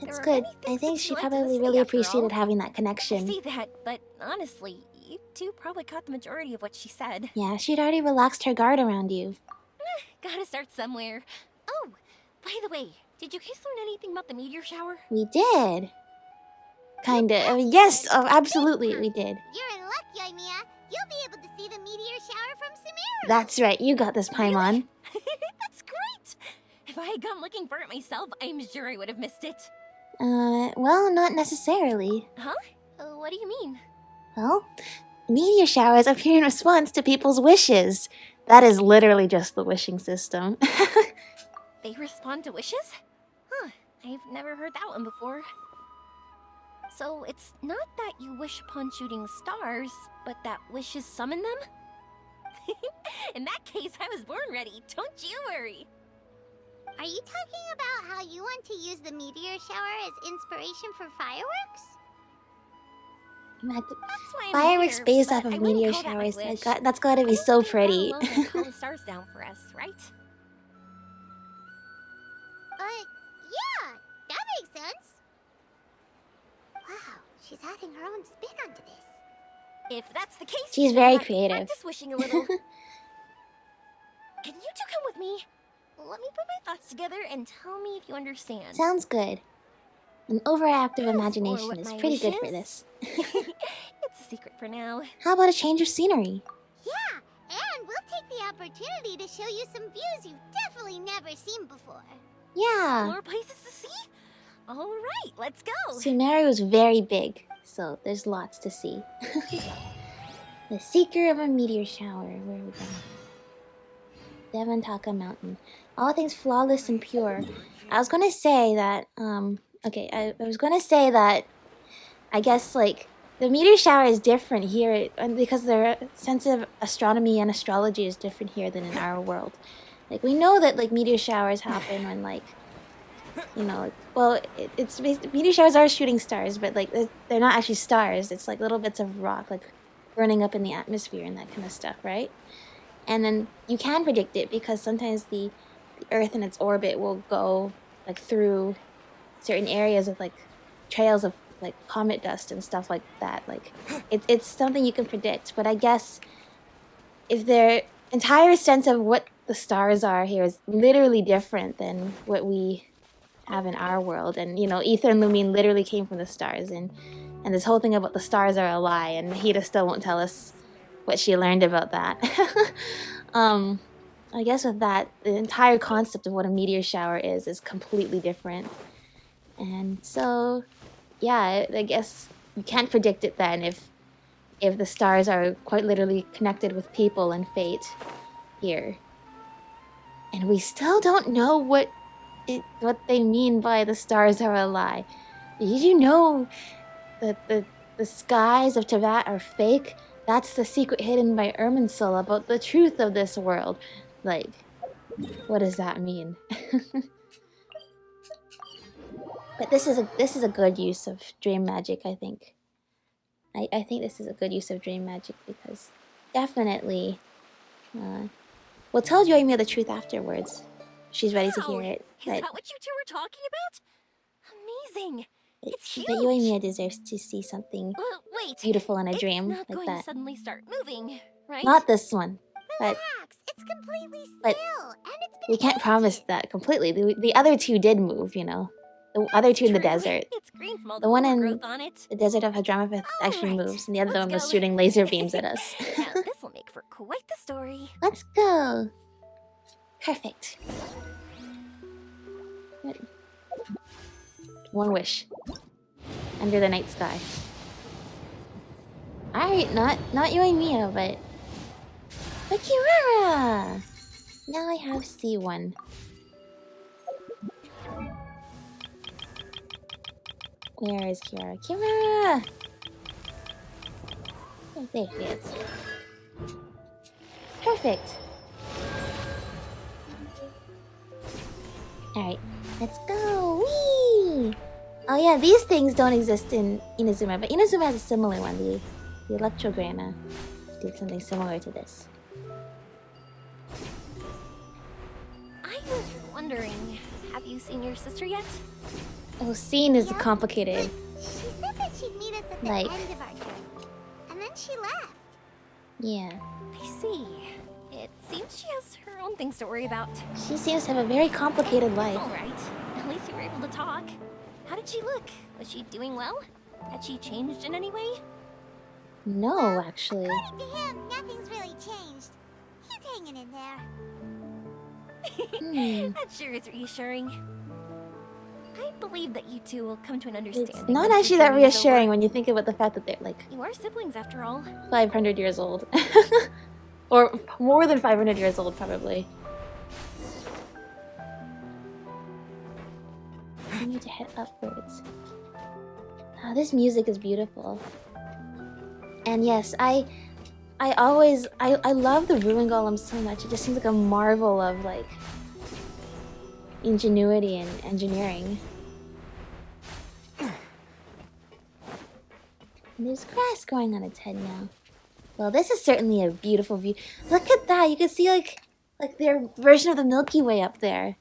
It's good. I think she probably really appreciated having that I connection. see that, but honestly, you two probably caught the majority of what she said. Yeah, she'd already relaxed her guard around you. Gotta start somewhere. Oh, by the way, did you guys learn anything about the meteor shower? We did. Kinda. Yes, oh, absolutely, we did. You're in luck, Yoimiya. You'll be able to see the meteor shower from Sumeru. That's right, you got this, Paimon. That's great! If I had gone looking for it myself, I'm sure I would have missed it. Well, not necessarily. Huh? What do you mean? Well, meteor showers appear in response to people's wishes. That is literally just the wishing system. They respond to wishes? Huh, I've never heard that one before. So it's not that you wish upon shooting stars, but that wishes summon them? In that case, I was born ready, don't you worry. Are you talking about how you want to use the meteor shower as inspiration for fireworks? Like, That's why I'm fireworks here, based but off of I wouldn't meteor call that my showers. wish. That's gotta be I so don't think pretty. God alone can call the stars down for us, right? Yeah, that makes sense. Wow, she's adding her own spin onto this. If that's the case, She's then very we'll have to creative. Practice wishing a little. Can you two come with me? Let me put my thoughts together and tell me if you understand. Sounds good. An overactive As for imagination what is my pretty good wish for is, this. It's a secret for now. How about a change of scenery? Yeah, and we'll take the opportunity to show you some views you've definitely never seen before. Yeah. More places to see? All right, let's go. Sumeru is very big, so there's lots to see. The Seeker of a Meteor Shower. Where are we going? Devantaka Mountain. All things flawless and pure. I was gonna say that, okay, I was gonna say that, I guess, like, the meteor shower is different here, because their sense of astronomy and astrology is different here than in our world. Like, we know that, like, meteor showers happen when, like, you know, like, well, meteor showers are shooting stars, but, like, they're not actually stars. It's, like, little bits of rock, like, burning up in the atmosphere and that kind of stuff, right? And then you can predict it because sometimes the Earth in its orbit will go, like, through certain areas with, like, trails of, like, comet dust and stuff like that. Like, it's something you can predict. But I guess if their entire sense of what the stars are here is literally different than what we have in our world. And, you know, Ether and Lumine literally came from the stars. And this whole thing about the stars are a lie. And Hida still won't tell us what she learned about that. I guess with that, the entire concept of what a meteor shower is completely different. And so, yeah, I guess you can't predict it then if the stars are quite literally connected with people and fate here. And we still don't know what they mean by the stars are a lie. Did you know that the skies of Teyvat are fake? That's the secret hidden by Irminsul about the truth of this world. Like, what does that mean? But this is a good use of dream magic, I think. I think this is a good use of dream magic because definitely we'll tell Yoimiya the truth afterwards. She's ready to hear it. Is that what you two were talking about? Amazing. It's huge. But Yoimiya deserves to see something Wait. beautiful in a It's dream not like going that. to suddenly start moving, right? Not this one. But Relax, It's completely still, But and it's been we can't promise ages. that completely. The other two did move, you know. The other two in the True. desert. It's green from all The the one overgrowth in on it. the desert of Hadramaveth actually Alright, moves, and the other let's one was go. shooting laser beams at us. Now, this will make for quite the story. Let's go. Perfect. Good. One wish. Under the night sky. Alright, not Yoimiya, but Kirara! Now I have C1. Where is Kirara? Kirara! Oh, there she is. Perfect. Alright, let's go! Whee! Oh yeah, these things don't exist in Inazuma, but Inazuma has a similar one, the Electrograna. Did something similar to this. I was wondering, have you seen your sister yet? Oh, scene is Yeah, complicated. She said that she'd meet us at the Like- end of our journey. And then she left. Yeah. I see. It seems she has her own things to worry about. She seems to have a very complicated life. It's alright. At least you were able to talk. How did she look? Was she doing well? Had she changed in any way? No, actually. According to him, nothing's really changed. He's hanging in there. That sure is reassuring. I believe that you two will come to an understanding. It's not once actually your that journey is reassuring over. when you think about the fact that they're like You are siblings after all. 500 years old. Or more than 500 years old, probably. We need to head upwards. Ah, this music is beautiful. And yes, I love the Ruin Golem so much. It just seems like a marvel of like ingenuity and engineering. And there's grass growing on its head now. Well, this is certainly a beautiful view. Look at that! You can see like their version of the Milky Way up there.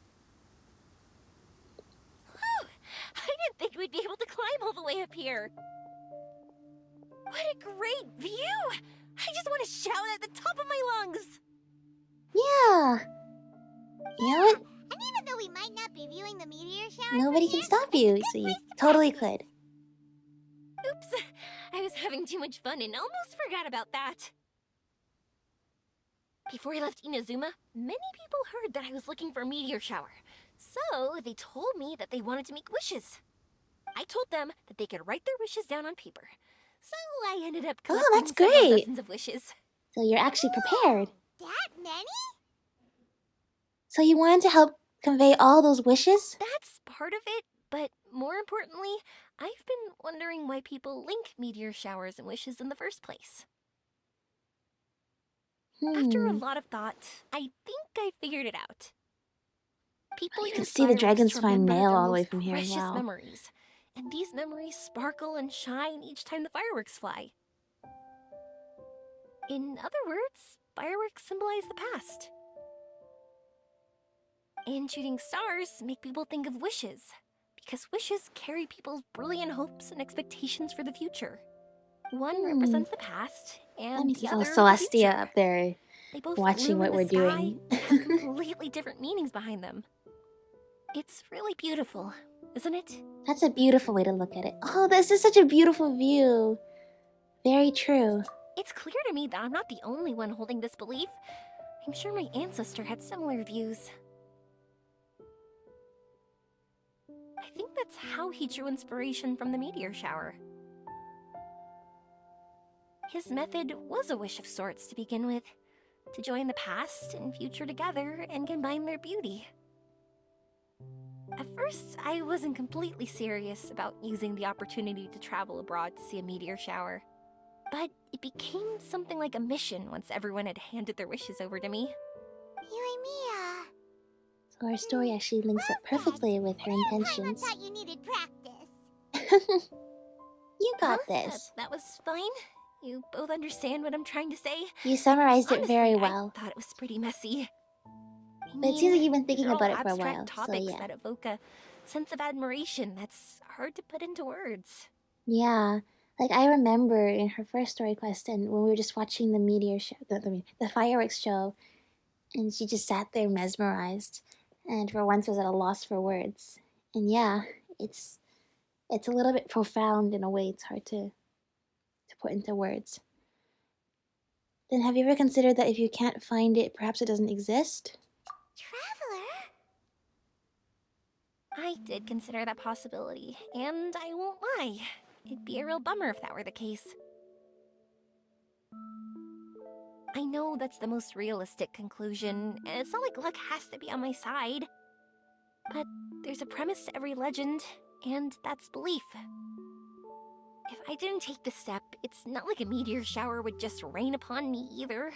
Whew! I didn't think we'd be able to climb all the way up here. What a great view! I just want to shout at the top of my lungs. Yeah. You know what? And even though we might not be viewing the meteor shower, Nobody from can here, stop it's a you, good so you place to totally practice. could. Oops, I was having too much fun and almost forgot about that. Before I left Inazuma, many people heard that I was looking for a meteor shower. So they told me that they wanted to make wishes. I told them that they could write their wishes down on paper. So I ended up collecting that's several great. dozens of wishes. So you're actually prepared. That many? So you wanted to help convey all those wishes? That's part of it, but more importantly, I've been wondering why people link meteor showers and wishes in the first place. After a lot of thought, I think I figured it out. People You can use see the fireworks dragon's to fine remember nail their all the way most from here, precious wow. memories, and these memories sparkle and shine each time the fireworks fly. In other words, fireworks symbolize the past. And shooting stars make people think of wishes, because wishes carry people's brilliant hopes and expectations for the future. One represents the past, That and means the it's other all the Celestia future. up there They both watching loom what in the we're sky doing. and have completely different meanings behind them. It's really beautiful, isn't it? That's a beautiful way to look at it. Oh, this is such a beautiful view. Very true. It's clear to me that I'm not the only one holding this belief. I'm sure my ancestor had similar views. I think that's how he drew inspiration from the meteor shower. His method was a wish of sorts to begin with, to join the past and future together and combine their beauty. At first, I wasn't completely serious about using the opportunity to travel abroad to see a meteor shower. But it became something like a mission once everyone had handed their wishes over to me. Yoimiya. So our story actually links up perfectly with her Paimon intentions. thought you needed practice. You got Huh? this. That was fine. You both understand what I'm trying to say? You summarized it Honestly, very I well. thought it was pretty messy. But it seems like you've been these thinking are about all it for a abstract while, so topics yeah. that evoke a sense of admiration that's hard to put into words. Yeah. Like, I remember in her first story quest, and when we were just watching the meteor show, the fireworks show, And she just sat there mesmerized, and for once was at a loss for words. And yeah, it's a little bit profound in a way. It's hard to put into words. Then have you ever considered that if you can't find it, perhaps it doesn't exist? Traveler? I did consider that possibility, and I won't lie. It'd be a real bummer if that were the case. I know that's the most realistic conclusion, and it's not like luck has to be on my side. But there's a premise to every legend, and that's belief. If I didn't take the step, it's not like a meteor shower would just rain upon me either.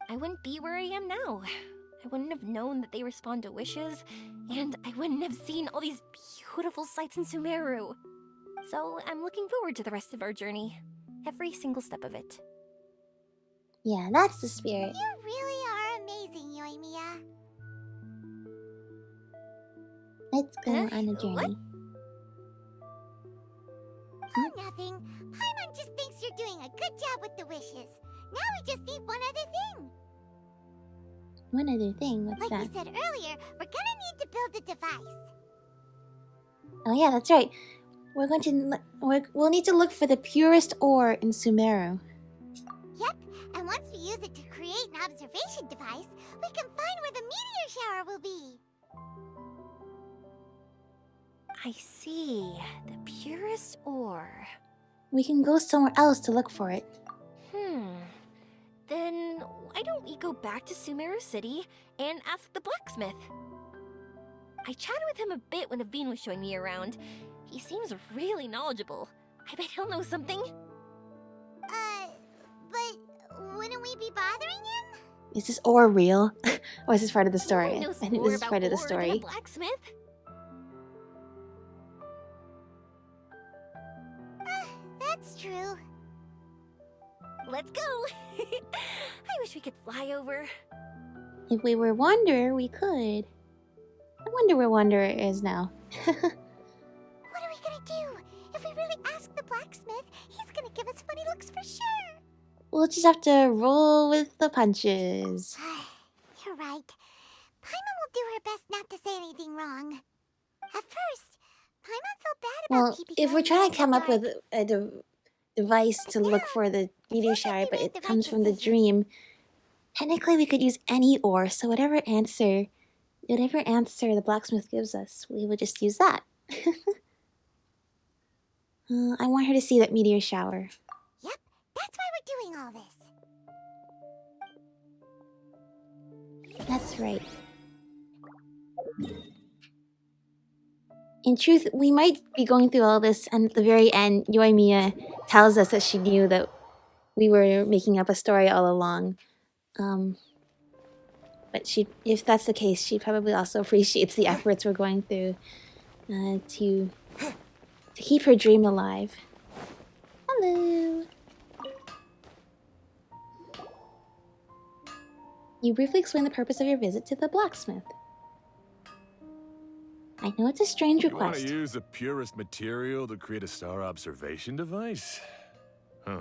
I wouldn't be where I am now. I wouldn't have known that they respond to wishes, and I wouldn't have seen all these beautiful sights in Sumeru. So I'm looking forward to the rest of our journey. Every single step of it. Yeah, that's the spirit. You really are amazing, Yoimiya. Let's go on a journey. What? Oh, nothing. Paimon just thinks you're doing a good job with the wishes. Now we just need one other thing. One other thing, what's Like that? we said earlier, we're gonna need to build a device. Oh yeah, that's right. We're going to we'll need to look for the purest ore in Sumeru. Yep, and once we use it to create an observation device, we can find where the meteor shower will be. I see. The purest ore. We can go somewhere else to look for it. Then why don't we go back to Sumeru City and ask the blacksmith? I chatted with him a bit when Aveen was showing me around. He seems really knowledgeable. I bet he'll know something. But wouldn't we be bothering him? Is this ore real? Or is this part of the No story? one knows I think more this is about part of the ore than story. a blacksmith. That's true. Let's go! I wish we could fly over. If we were Wanderer, we could. I wonder where Wanderer is now. What are we gonna do? If we really ask the blacksmith, he's gonna give us funny looks for sure. We'll just have to roll with the punches. You're right. Paimon will do her best not to say anything wrong. At first, Paimon felt bad about Well, keeping if we're Yoimiya trying in to come the up with dark. a device to look for the meteor seems like shower, we but made it the right comes from the decision. dream, technically we could use any ore, so whatever answer the blacksmith gives us, we would just use that. I want her to see that meteor shower. Yep, that's why we're doing all this. That's right. In truth, we might be going through all this, and at the very end, Yoimiya tells us that she knew that we were making up a story all along. But if that's the case, she probably also appreciates the efforts we're going through to keep her dream alive. Hello. You briefly explain the purpose of your visit to the blacksmith. I know it's a strange You want request. to use the purest material to create a star observation device? Huh.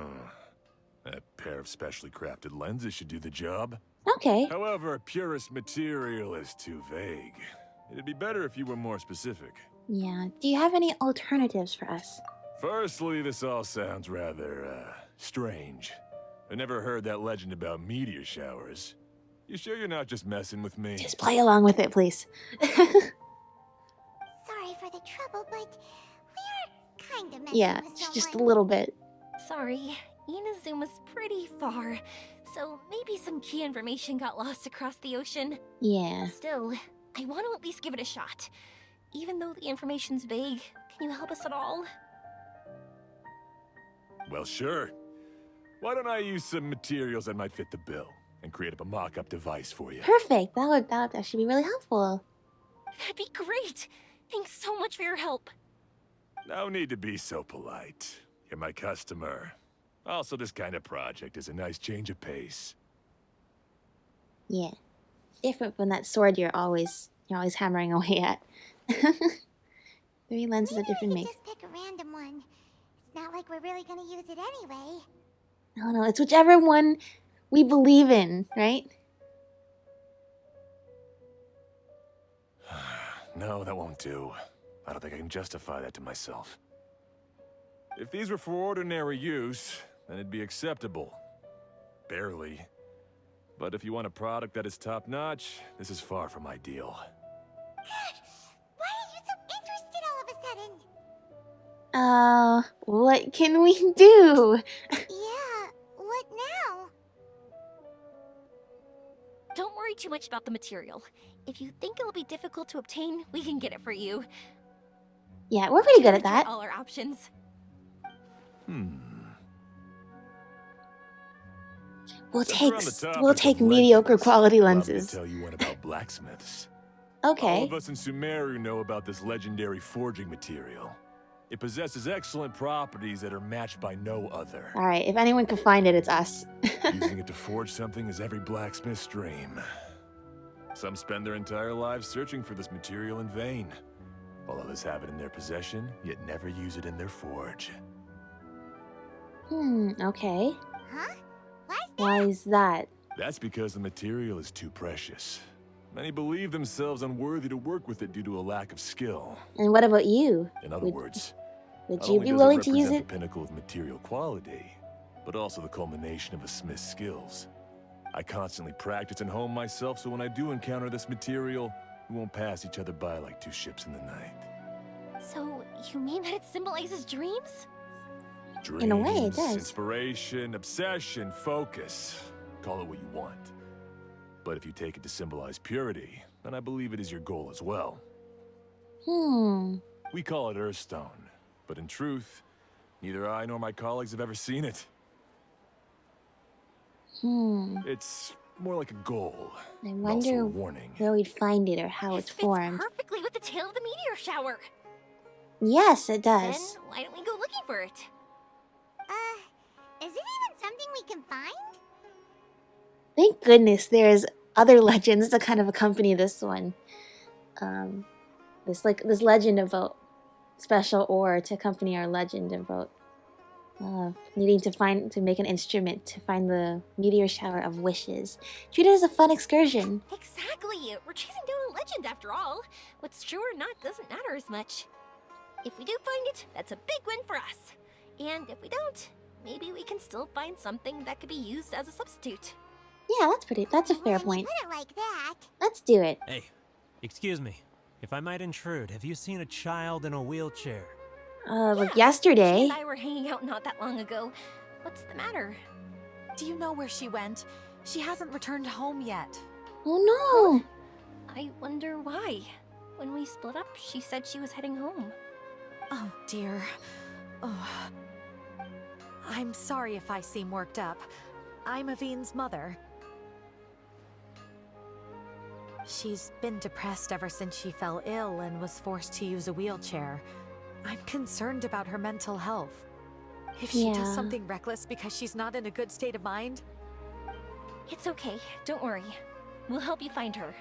A pair of specially crafted lenses should do the job. Okay. However, purest material is too vague. It'd be better if you were more specific. Yeah. Do you have any alternatives for us? Firstly, this all sounds rather, strange. I never heard that legend about meteor showers. You sure you're not just messing with me? Just play along with it, please. Sorry for the trouble, but we are kind of messing Yeah, with just a someone. little bit. Sorry, Inazuma's pretty far, so maybe some key information got lost across the ocean. Yeah. Still, I want to at least give it a shot. Even though the information's vague, can you help us at all? Well, sure. Why don't I use some materials that might fit the bill and create up a mock-up device for you? Perfect. That would actually be really helpful. That'd be great! Thanks so much for your help. No need to be so polite. You're my customer. Also, this kind of project is a nice change of pace. Yeah. Different from that sword you're always hammering away at. 3 lenses of Maybe different we make. could just pick a random one. It's not like we're really gonna use it anyway. No, it's whichever one we believe in, right? No, that won't do. I don't think I can justify that to myself. If these were for ordinary use, then it'd be acceptable. Barely. But if you want a product that is top-notch, this is far from ideal. Why are you so interested all of a sudden? What can we do? Yeah, what now? Don't worry too much about the material. If you think it'll be difficult to obtain, we can get it for you. Yeah, we're pretty good at Let's that. try all our options. We'll Since take we're on the topic we'll of take mediocre legends, quality allow me to lenses. tell you one about blacksmiths. All Okay. of us in Sumeru know about this legendary forging material. It possesses excellent properties that are matched by no other. All right. If anyone can find it, it's us. Using it to forge something is every blacksmith's dream. Some spend their entire lives searching for this material in vain, while others have it in their possession, yet never use it in their forge. Okay. Huh? Why's that? Why is that? That's because the material is too precious. Many believe themselves unworthy to work with it due to a lack of skill. And what about you? In other words, Would not you only be does it willing to use represent it? the pinnacle of material quality, but also the culmination of a smith's skills. I constantly practice and hone myself, so when I do encounter this material, we won't pass each other by like two ships in the night. So, you mean that it symbolizes dreams? Dreams, In a way, it does. inspiration, obsession, focus. Call it what you want. But if you take it to symbolize purity, then I believe it is your goal as well. We call it Earthstone, but in truth, neither I nor my colleagues have ever seen it. It's more like a goal. I and also a wonder warning. where we'd find it or how it's This fits formed. perfectly with the tale of the meteor shower. Yes, it Then, does. why don't we go looking for it? Is it even something we can find? Thank goodness there's other legends to kind of accompany this one. This legend about special ore to accompany our legend about needing to make an instrument to find the meteor shower of wishes. Treat it as a fun excursion. Exactly! We're chasing down a legend after all. What's true or not doesn't matter as much. If we do find it, that's a big win for us. And if we don't, maybe we can still find something that could be used as a substitute. Yeah, that's a fair When you point. put it like that. Let's do it. Hey, excuse me. If I might intrude, have you seen a child in a wheelchair? Like She yesterday. and I were hanging out not that long ago. What's the matter? Do you know where she went? She hasn't returned home yet. Oh I wonder why. When we split up, she said she was heading home. Oh, dear. Oh. I'm sorry if I seem worked up. I'm Avine's mother. She's been depressed ever since she fell ill and was forced to use a wheelchair. I'm concerned about her mental health. If she Yeah. does something reckless because she's not in a good state of mind, It's okay, don't worry. We'll help you find her.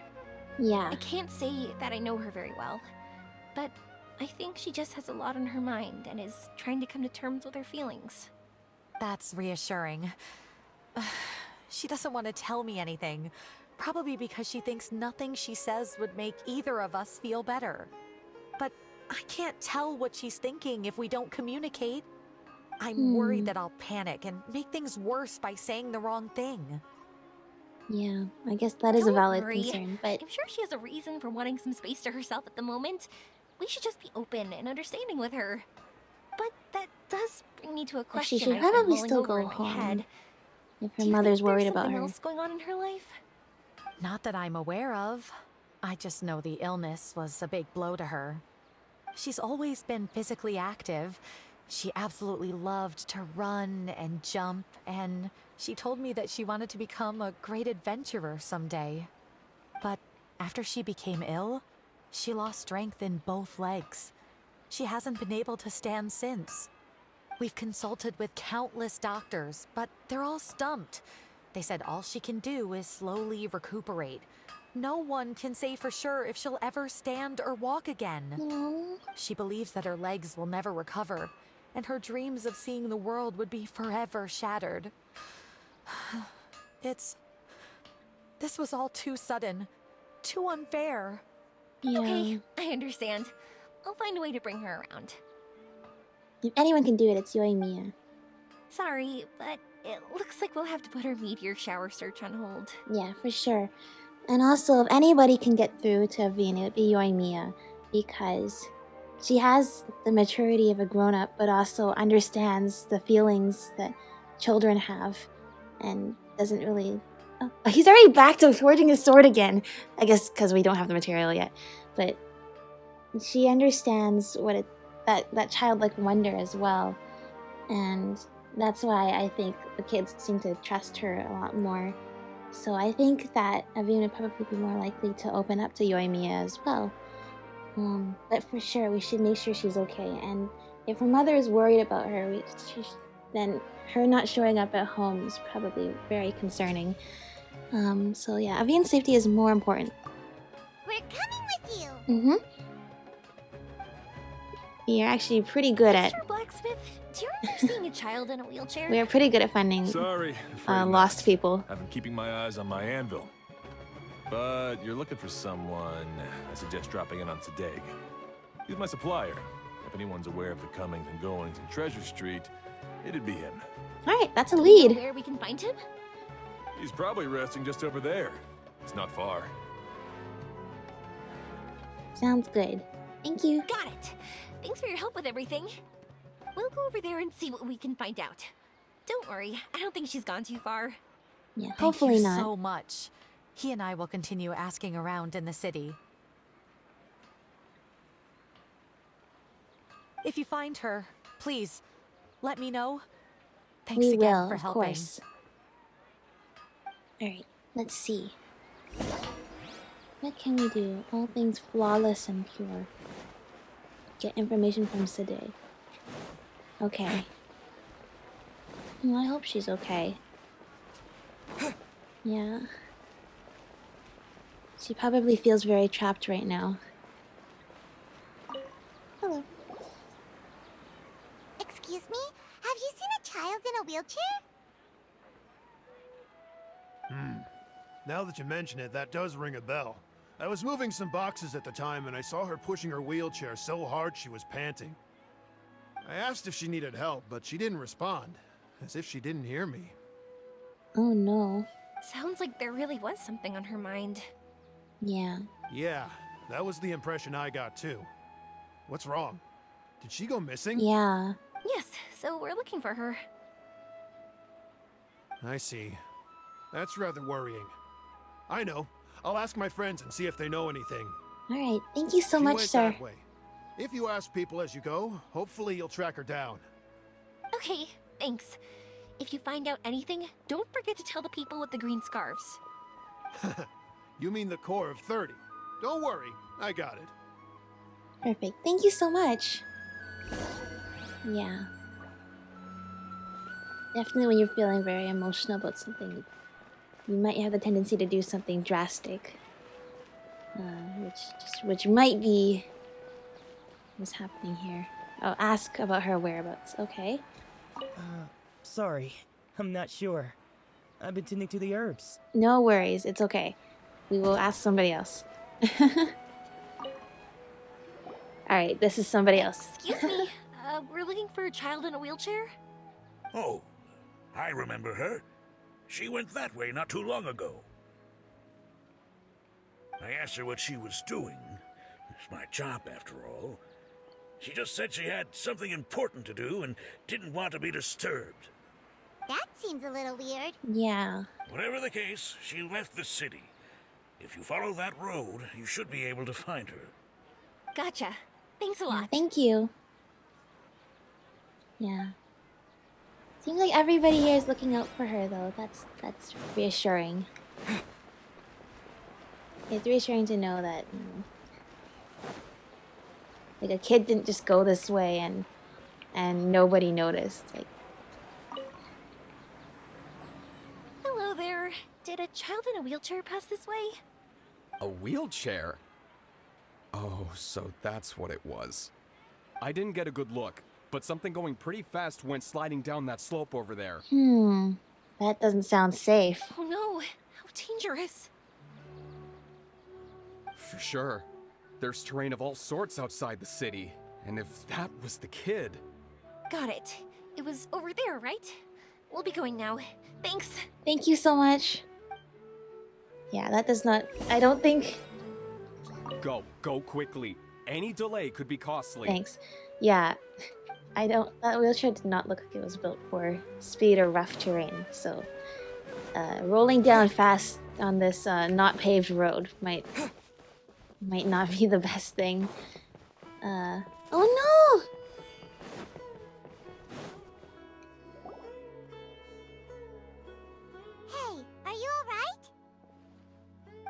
no. Yeah. I can't say that I know her very well, but I think she just has a lot on her mind and is trying to come to terms with her feelings. that's reassuring. She doesn't want to tell me anything, probably because she thinks nothing she says would make either of us feel better. But I can't tell what she's thinking if we don't communicate. I'm worried that I'll panic and make things worse by saying the wrong thing. Yeah, I guess that is a Don't valid worry. concern, but I'm sure she has a reason for wanting some space to herself at the moment. We should just be open and understanding with her. But that does bring me to a she question should I've been probably mulling still over go in my home head. if Do her you mother's think worried there's about something her. else going on in her life? Not that I'm aware of. I just know the illness was a big blow to her. She's always been physically active. She absolutely loved to run and jump, and she told me that she wanted to become a great adventurer someday. But after she became ill, she lost strength in both legs. She hasn't been able to stand since. We've consulted with countless doctors, but they're all stumped. They said all she can do is slowly recuperate. No one can say for sure if she'll ever stand or walk again. No. She believes that her legs will never recover, and her dreams of seeing the world would be forever shattered. This was all too sudden, too unfair. Yeah. Okay, I understand. I'll find a way to bring her around. If anyone can do it, it's Yoimiya. Sorry, but it looks like we'll have to put our meteor shower search on hold. Yeah, for sure. And also, if anybody can get through to Avene, it would be Yoimiya, because she has the maturity of a grown-up, but also understands the feelings that children have, and doesn't really... Oh, he's already back to forging his sword again. I guess because we don't have the material yet. But she understands what that childlike wonder as well. And that's why I think the kids seem to trust her a lot more. So I think that Avene would probably be more likely to open up to Yoimiya as well. But for sure, we should make sure she's okay. And if her mother is worried about her, then her not showing up at home is probably very concerning. So yeah, Avene's safety is more important. We're coming with you. Mm-hmm. You're actually pretty good at... Mr. Blacksmith, do you remember seeing a child in a wheelchair? We are pretty good at finding Sorry, lost people. I've been keeping my eyes on my anvil. But you're looking for someone. I suggest dropping in on Teddygal. He's my supplier. If anyone's aware of the comings and goings in Treasure Street, it'd be him. Alright, that's a Do you know lead. where we can find him? He's probably resting just over there. It's not far. Sounds good. Thank you. Got it. Thanks for your help with everything. We'll go over there and see what we can find out. Don't worry, I don't think she's gone too far. Yeah, Thank hopefully you not. so much. He and I will continue asking around in the city. If you find her, please, let me know. Thanks We again will, for of helping. course. Alright, let's see. What can we do? All things flawless and pure. Get information from Sade. Okay. Well, I hope she's okay. Yeah. She probably feels very trapped right now. Hello. Excuse me? Have you seen a child in a wheelchair? Now that you mention it, that does ring a bell. I was moving some boxes at the time and I saw her pushing her wheelchair so hard she was panting. I asked if she needed help, but she didn't respond, as if she didn't hear me. Oh no. Sounds like there really was something on her mind. Yeah. Yeah, that was the impression I got too. What's wrong? Did she go missing? Yeah. Yes, so we're looking for her. I see. That's rather worrying. I know. I'll ask my friends and see if they know anything. Alright, thank you so She much, went sir. that way. If you ask people as you go, hopefully you'll track her down. Okay, thanks. If you find out anything, don't forget to tell the people with the green scarves. You mean the core of 30. Don't worry, I got it. Perfect. Thank you so much. Yeah. Definitely when you're feeling very emotional about something, you might have the tendency to do something drastic. Which might be what's happening here. Oh, ask about her whereabouts. Okay. Sorry. I'm not sure. I've been tending to the herbs. No worries. It's okay. We will ask somebody else. Alright, this is somebody else. Excuse me, we're looking for a child in a wheelchair? Oh, I remember her. She went that way not too long ago. I asked her what she was doing. It's my job, after all. She just said she had something important to do and didn't want to be disturbed. That seems a little weird. Yeah. Whatever the case, she left the city. If you follow that road, you should be able to find her. Gotcha. Thanks a lot. Thank you. Yeah. Seems like everybody here is looking out for her, though. That's reassuring. It's reassuring to know that, like, a kid didn't just go this way and nobody noticed. Like, Hello there. Did a child in a wheelchair pass this way? A wheelchair? Oh, so that's what it was. I didn't get a good look, but something going pretty fast went sliding down that slope over there. that doesn't sound safe. Oh no, how dangerous. For sure. There's terrain of all sorts outside the city, and if that was the kid... Got it. It was over there, right? We'll be going now. Thanks. Thank you so much. Yeah, that does not... I don't think... Go quickly. Any delay could be costly. Thanks. Yeah, I don't... That wheelchair did not look like it was built for speed or rough terrain, so... rolling down fast on this not paved road might not be the best thing. Oh no! Hey, are you alright?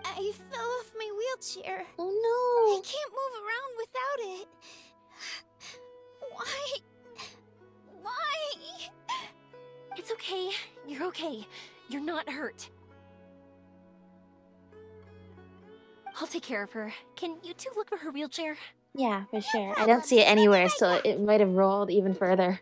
I fell off my wheelchair. Oh no! I can't move around without it. Why? Why? It's okay. You're okay. You're not hurt. I'll take care of her. Can you two look for her wheelchair? Yeah, for sure. I don't see it anywhere, so it might have rolled even further.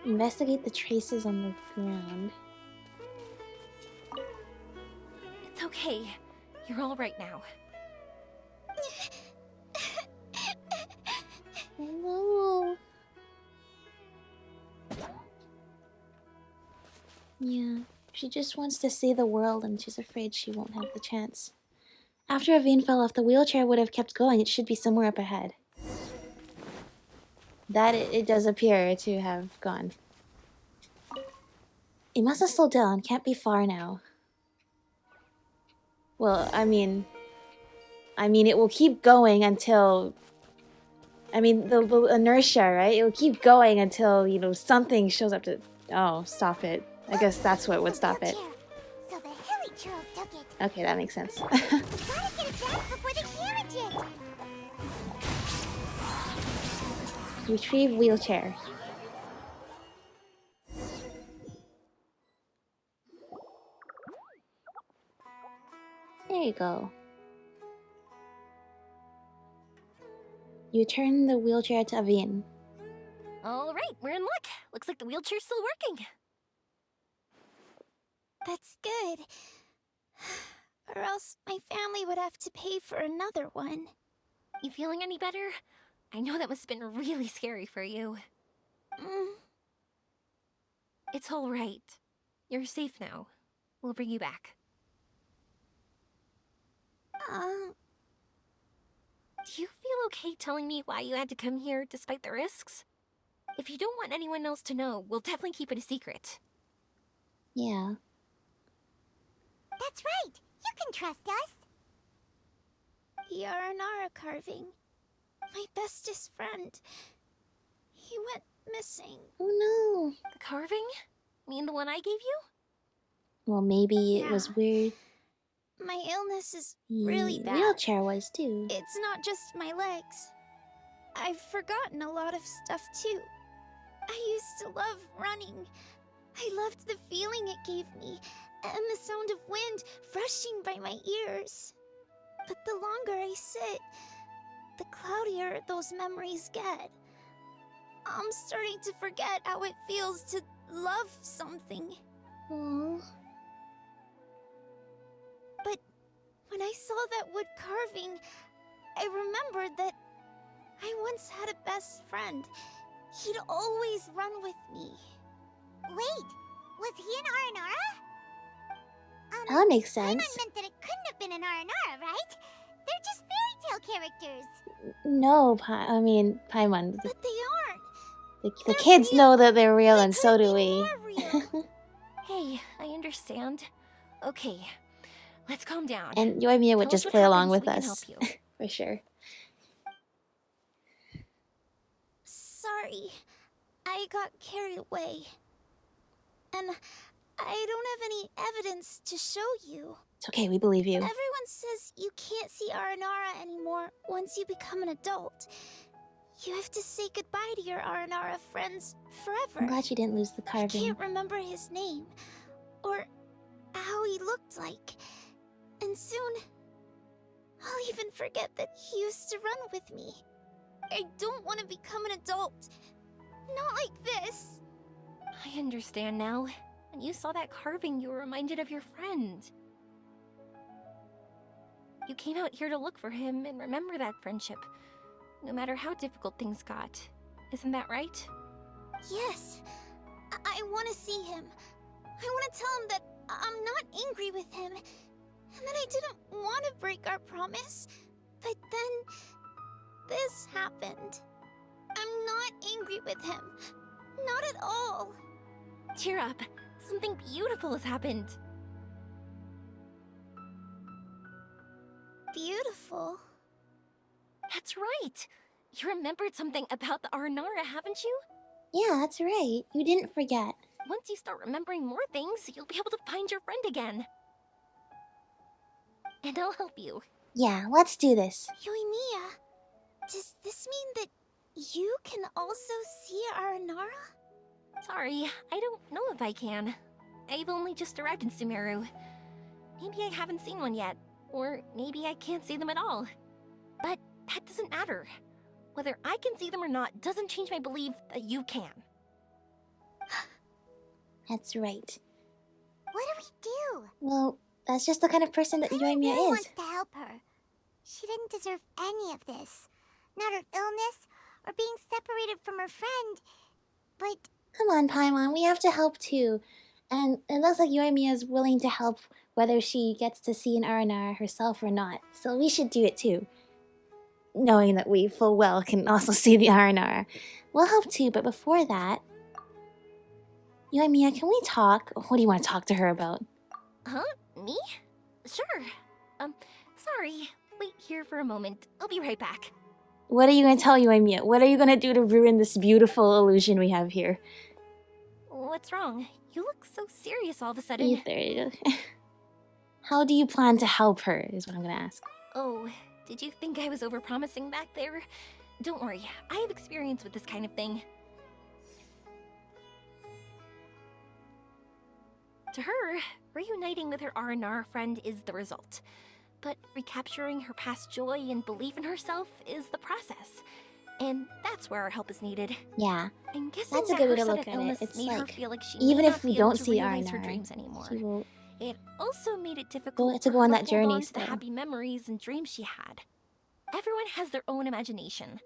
Investigate the traces on the ground. It's okay. You're all right now. Oh no. Yeah, she just wants to see the world and she's afraid she won't have the chance. After Avine fell off, the wheelchair would have kept going. It should be somewhere up ahead. That it does appear to have gone. It must have slowed down. Can't be far now. Well, I mean, it will keep going until... I mean, the inertia, right? It will keep going until, you know, something shows up to... Oh, stop it. I guess that's what would stop it. So the hilly trolls took it. Okay, that makes sense. We gotta get it back before they damage it. Retrieve wheelchair. There you go. You turn the wheelchair to Avine. All right, we're in luck. Looks like the wheelchair's still working. That's good. Or else my family would have to pay for another one. You feeling any better? I know that must have been really scary for you. It's all right. You're safe now. We'll bring you back. Do you feel okay telling me why you had to come here despite the risks? If you don't want anyone else to know, we'll definitely keep it a secret. Yeah. That's right. You can trust us. The Aranara carving. My bestest friend. He went missing. Oh no. The carving? Mean the one I gave you? Well, maybe it was weird. My illness is really The bad. wheelchair was too. It's not just my legs. I've forgotten a lot of stuff too. I used to love running. I loved the feeling it gave me, and the sound of wind rushing by my ears. But the longer I sit, the cloudier those memories get. I'm starting to forget how it feels to love something. Aww. But when I saw that wood carving, I remembered that I once had a best friend. He'd always run with me. Wait, was he an Aranara? That makes sense. Paimon meant that it couldn't have been an Aranara, right? They're just fairy tale characters. No, I mean, Paimon. But they aren't. The kids know that they're real, and so do we. Hey, I understand. Okay, let's calm down. And Yoimiya would Tell us just what play along happens, with we can us. help you. For sure. Sorry, I got carried away. And I don't have any evidence to show you. It's okay, we believe you. Everyone says you can't see Aranara anymore once you become an adult. You have to say goodbye to your Aranara friends forever. I'm glad you didn't lose the I carving. can't remember his name, or how he looked like. And soon, I'll even forget that he used to run with me. I don't want to become an adult. Not like this. I understand now. When you saw that carving, you were reminded of your friend. You came out here to look for him and remember that friendship, no matter how difficult things got. Isn't that right? Yes. I want to see him. I want to tell him that I'm not angry with him, and that I didn't want to break our promise. But then, this happened. I'm not angry with him. Not at all. Cheer up. Something beautiful has happened. Beautiful? That's right. You remembered something about the Aranara, haven't you? Yeah, that's right. You didn't forget. Once you start remembering more things, you'll be able to find your friend again. And I'll help you. Yeah, let's do this. Yoimiya, does this mean that you can also see Aranara? Sorry, I don't know if I can. I've only just arrived in Sumeru. Maybe I haven't seen one yet, or maybe I can't see them at all. But that doesn't matter. Whether I can see them or not doesn't change my belief that you can. That's right. What do we do? Well, that's just the kind of person that Yoimiya really is. wants to help her. She didn't deserve any of this. Not her illness, or being separated from her friend. But... Come on, Paimon, we have to help too. And it looks like Yoimiya is willing to help whether she gets to see an Aranara herself or not. So we should do it too. Knowing that we full well can also see the Aranara. We'll help too, but before that... Yoimiya, can we talk? What do you want to talk to her about? Huh? Me? Sure. Sorry. Wait here for a moment. I'll be right back. What are you going to tell Yoimiya? What are you going to do to ruin this beautiful illusion we have here? What's wrong? You look so serious all of a sudden. Either. How do you plan to help her, is what I'm going to ask. Oh, did you think I was overpromising back there? Don't worry, I have experience with this kind of thing. To her, reuniting with her Aranara friend is the result. But recapturing her past joy and belief in herself is the process. And that's where our help is needed. Yeah, I'm guessing that's a that good way her to look sudden at it. illness It's made her like, feel like she even may if not we be able don't to see realize her Aranara, dreams anymore. she will It also made it difficult to for go her on to that hold journey on to the still. happy memories and dreams she had. Everyone has their own imagination.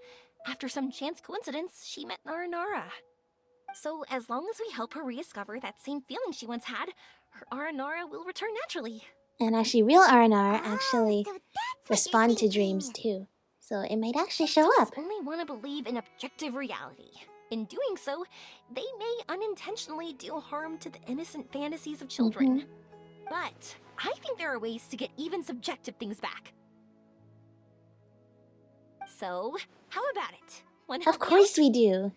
After some chance coincidence, she met Aranara. So as long as we help her rediscover that same feeling she once had, her Aranara will return naturally. And actually, real Aranara actually so that's respond what you're to dreams too. So it might actually show Adults up. only want to believe in objective reality. In doing so, they may unintentionally do harm to the innocent fantasies of children. But I think there are ways to get even subjective things back. So, how about it? Want to Of help me course out? we do.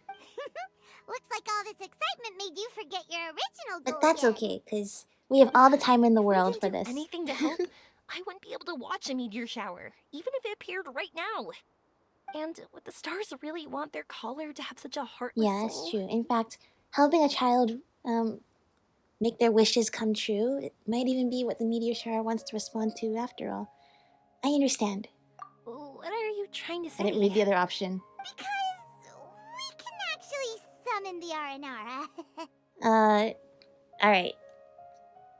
Looks like all this excitement made you forget your original goal But that's again. okay, because we have all the time in the If we world didn't for do this. anything to help, I wouldn't be able to watch a meteor shower, even if it appeared right now. And would the stars really want their caller to have such a heartless Yeah, that's soul? true. In fact, helping a child make their wishes come true, it might even be what the meteor shower wants to respond to after all. I understand. What are you trying to say? I didn't read the other option. Because we can actually summon the Aranara. Alright.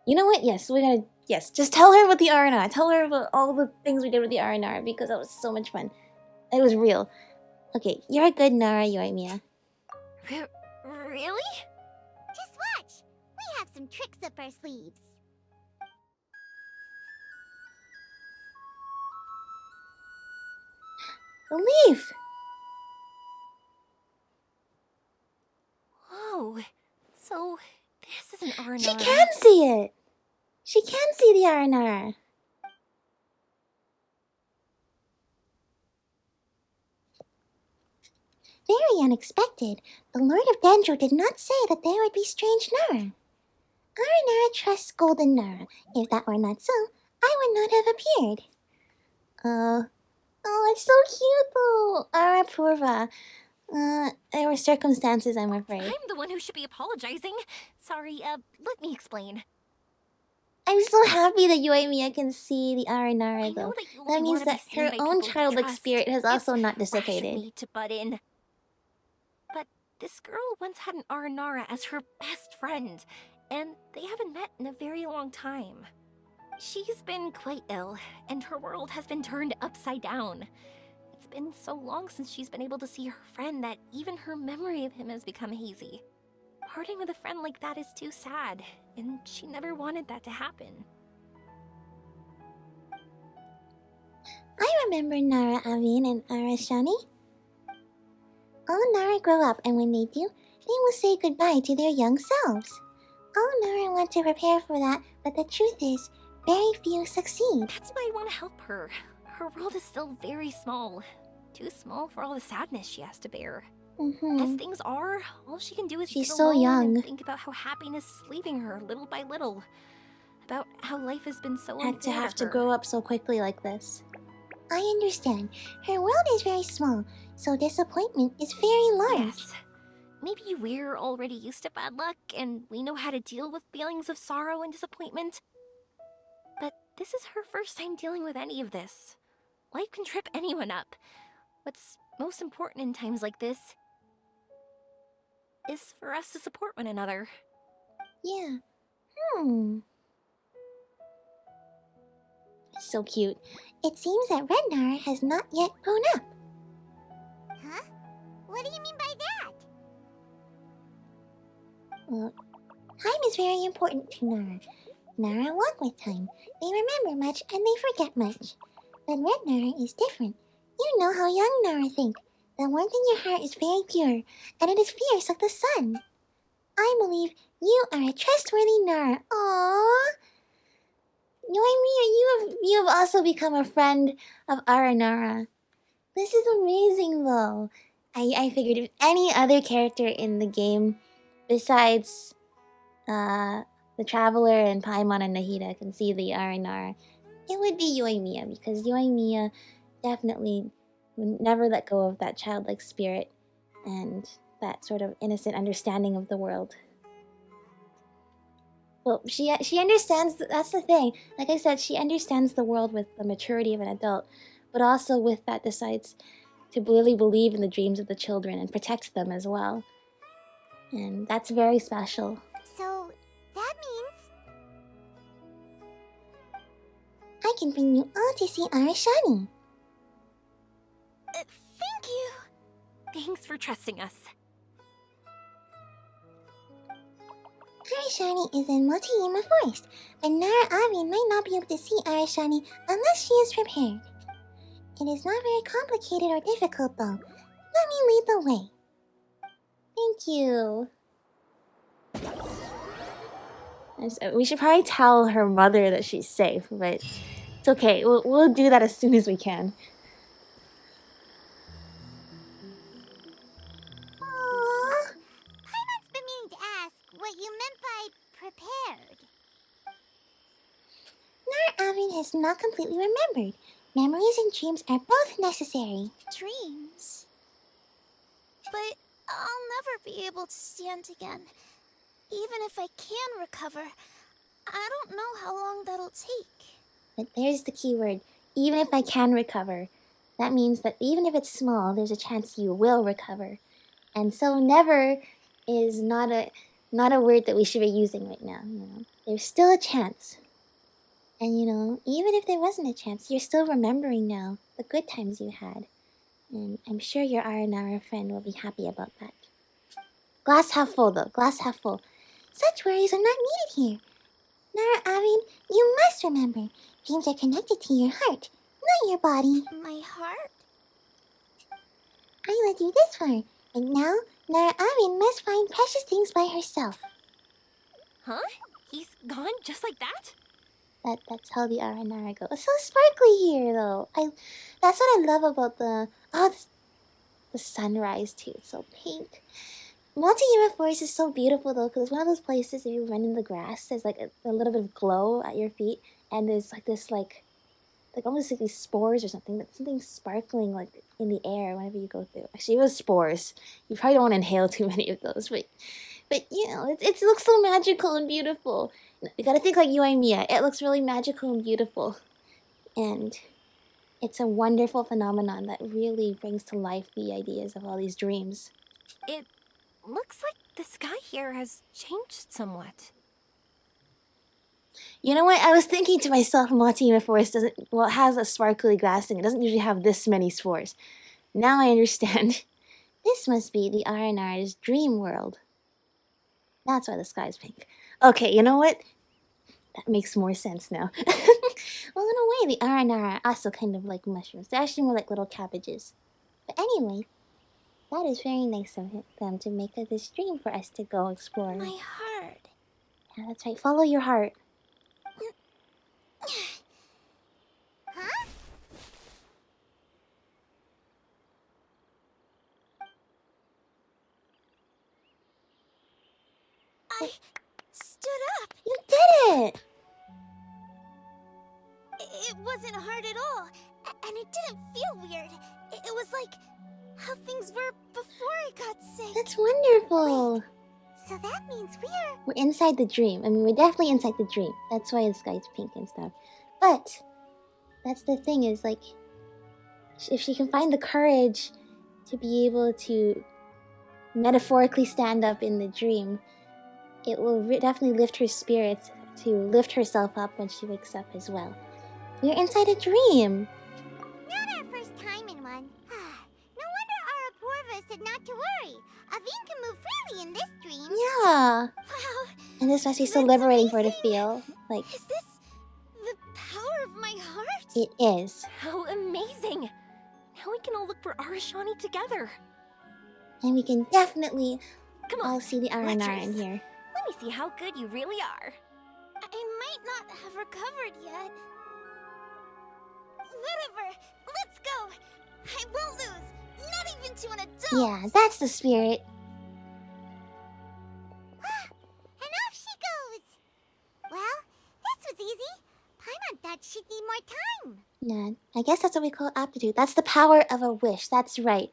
You know what? Yes, we're gonna... Yes, just tell her about the Aranara. Tell her about all the things we did with the Aranara, because that was so much fun. It was real. Okay, you're a good Nara, Yoimiya. Really? Just watch. We have some tricks up our sleeves. The leaf! Whoa. So, this is an Aranara. She can see it! She can see the Aranara. Very unexpected. The Lord of Dendro did not say that there would be strange Nara. Aranara trusts Golden Nara. If that were not so, I would not have appeared. Oh, it's so cute though. Arapurva. There were circumstances, I'm afraid. I'm the one who should be apologizing. Sorry, let me explain. I'm so happy that Yoimiya can see the Aranara though. That means that her own childlike spirit has also not dissipated. Me to butt in. But This girl once had an Aranara as her best friend, and they haven't met in a very long time. She's been quite ill, and her world has been turned upside down. It's been so long since she's been able to see her friend that even her memory of him has become hazy. Parting with a friend like that is too sad, and she never wanted that to happen. I remember Nara Avin and Arashani. All Nara grow up, and when they do, they will say goodbye to their young selves. All Nara want to prepare for that, but the truth is, very few succeed. That's why I want to help her. Her world is still very small. Too small for all the sadness she has to bear. As things are, all she can do is She's sit so alone young. and think about how happiness is leaving her little by little. About how life has been so Had to unfair have to her. grow up so quickly like this. I understand. Her world is very small, so disappointment is very large. Yes. Maybe we're already used to bad luck, and we know how to deal with feelings of sorrow and disappointment. But this is her first time dealing with any of this. Life can trip anyone up. What's most important in times like this is for us to support one another. Yeah. So cute. It seems that Red Nara has not yet grown up. Huh? What do you mean by that? Well, time is very important to Nara. Nara walk with time. They remember much and they forget much. But Red Nara is different. You know how young Nara think. The warmth in your heart is very pure, and it is fierce like the sun. I believe you are a trustworthy Nara. Aww. Yoimiya, you have also become a friend of Aranara. This is amazing, though. I figured if any other character in the game, besides the Traveler and Paimon and Nahida, can see the Aranara, it would be Yoimiya, because Yoimiya definitely would never let go of that childlike spirit and that sort of innocent understanding of the world. Well, she understands, that's the thing. Like I said, she understands the world with the maturity of an adult, but also with that decides to really believe in the dreams of the children and protect them as well. And that's very special. So, that means... I can bring you all to see Arashani. Thank you! Thanks for trusting us. Arashani is in Motoyama Forest, but Nara Avin might not be able to see Arashani unless she is prepared. It is not very complicated or difficult, though. Let me lead the way. Thank you. We should probably tell her mother that she's safe, but it's okay. We'll do that as soon as we can. Aww. Paimon's been meaning to ask what you meant by prepared. Nara Avin has not completely remembered. Memories and dreams are both necessary. Dreams? But I'll never be able to stand again. Even if I can recover, I don't know how long that'll take. But there's the key word. Even if I can recover. That means that even if it's small, there's a chance you will recover. And so never is not a word that we should be using right now. You know? There's still a chance. And you know, even if there wasn't a chance, you're still remembering now the good times you had. And I'm sure your Aranara friend will be happy about that. Glass half full though, glass half full. Such worries are not needed here. Nara Avin, you must remember, dreams are connected to your heart, not your body. My heart? I led you this far, and now Nara Avin must find precious things by herself. Huh? He's gone just like that? That's how the Aranara go. It's so sparkly here, though. That's what I love about the sunrise too. It's so pink. Motoyama Forest is so beautiful though, because it's one of those places if you run in the grass, there's like a little bit of glow at your feet, and there's like this like almost like these spores or something. That's something sparkling like in the air whenever you go through. Actually, it was spores. You probably don't want to inhale too many of those, but you know, it looks so magical and beautiful. You gotta think like Yoimiya. It looks really magical and beautiful, and it's a wonderful phenomenon that really brings to life the ideas of all these dreams. It looks like the sky here has changed somewhat. You know what? I was thinking to myself, Motima Forest doesn't, well, it has a sparkly glass thing. It doesn't usually have this many spores. Now I understand. This must be the R&R's dream world. That's why the sky's pink. Okay, you know what? That makes more sense now. Well, in a way, the R&R are also kind of like mushrooms. They're actually more like little cabbages. But anyway, that is very nice of them to make this dream for us to go explore. My heart. Yeah, that's right. Follow your heart. Huh? I stood up. You did it! It wasn't hard at all, and it didn't feel weird. It was like how things were before I got sick. That's wonderful. So that means We're inside the dream. I mean, we're definitely inside the dream. That's why the sky's pink and stuff. But that's the thing is, like, if she can find the courage to be able to metaphorically stand up in the dream, it will definitely lift her spirits to lift herself up when she wakes up as well. We're inside a dream. Not our first time in one. No wonder Auratus said not to worry. Aveen can move freely in this dream. Yeah. Wow. And this must be so liberating for her to feel. Like, Is this the power of my heart? it is. How amazing! Now we can all look for Arashani together. And we can definitely Come on, all see the R&R in Lecherous. here. Let me see how good you really are. I might not have recovered yet. Whatever. Let's go. I won't lose. Not even to an adult. Yeah, that's the spirit. And off she goes. Well, this was easy. Paimon thought she'd need more time. Yeah, I guess that's what we call aptitude. That's the power of a wish. That's right.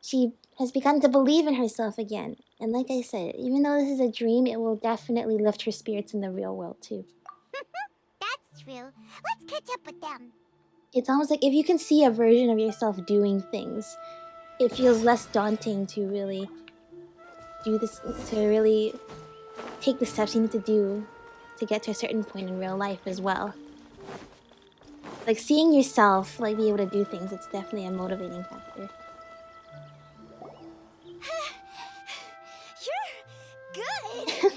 She has begun to believe in herself again. And like I said, even though this is a dream, it will definitely lift her spirits in the real world too. That's true. Let's catch up with them. It's almost like if you can see a version of yourself doing things, it feels less daunting to really do this, to really take the steps you need to do to get to a certain point in real life as well. Like seeing yourself, like be able to do things, it's definitely a motivating factor. You're good.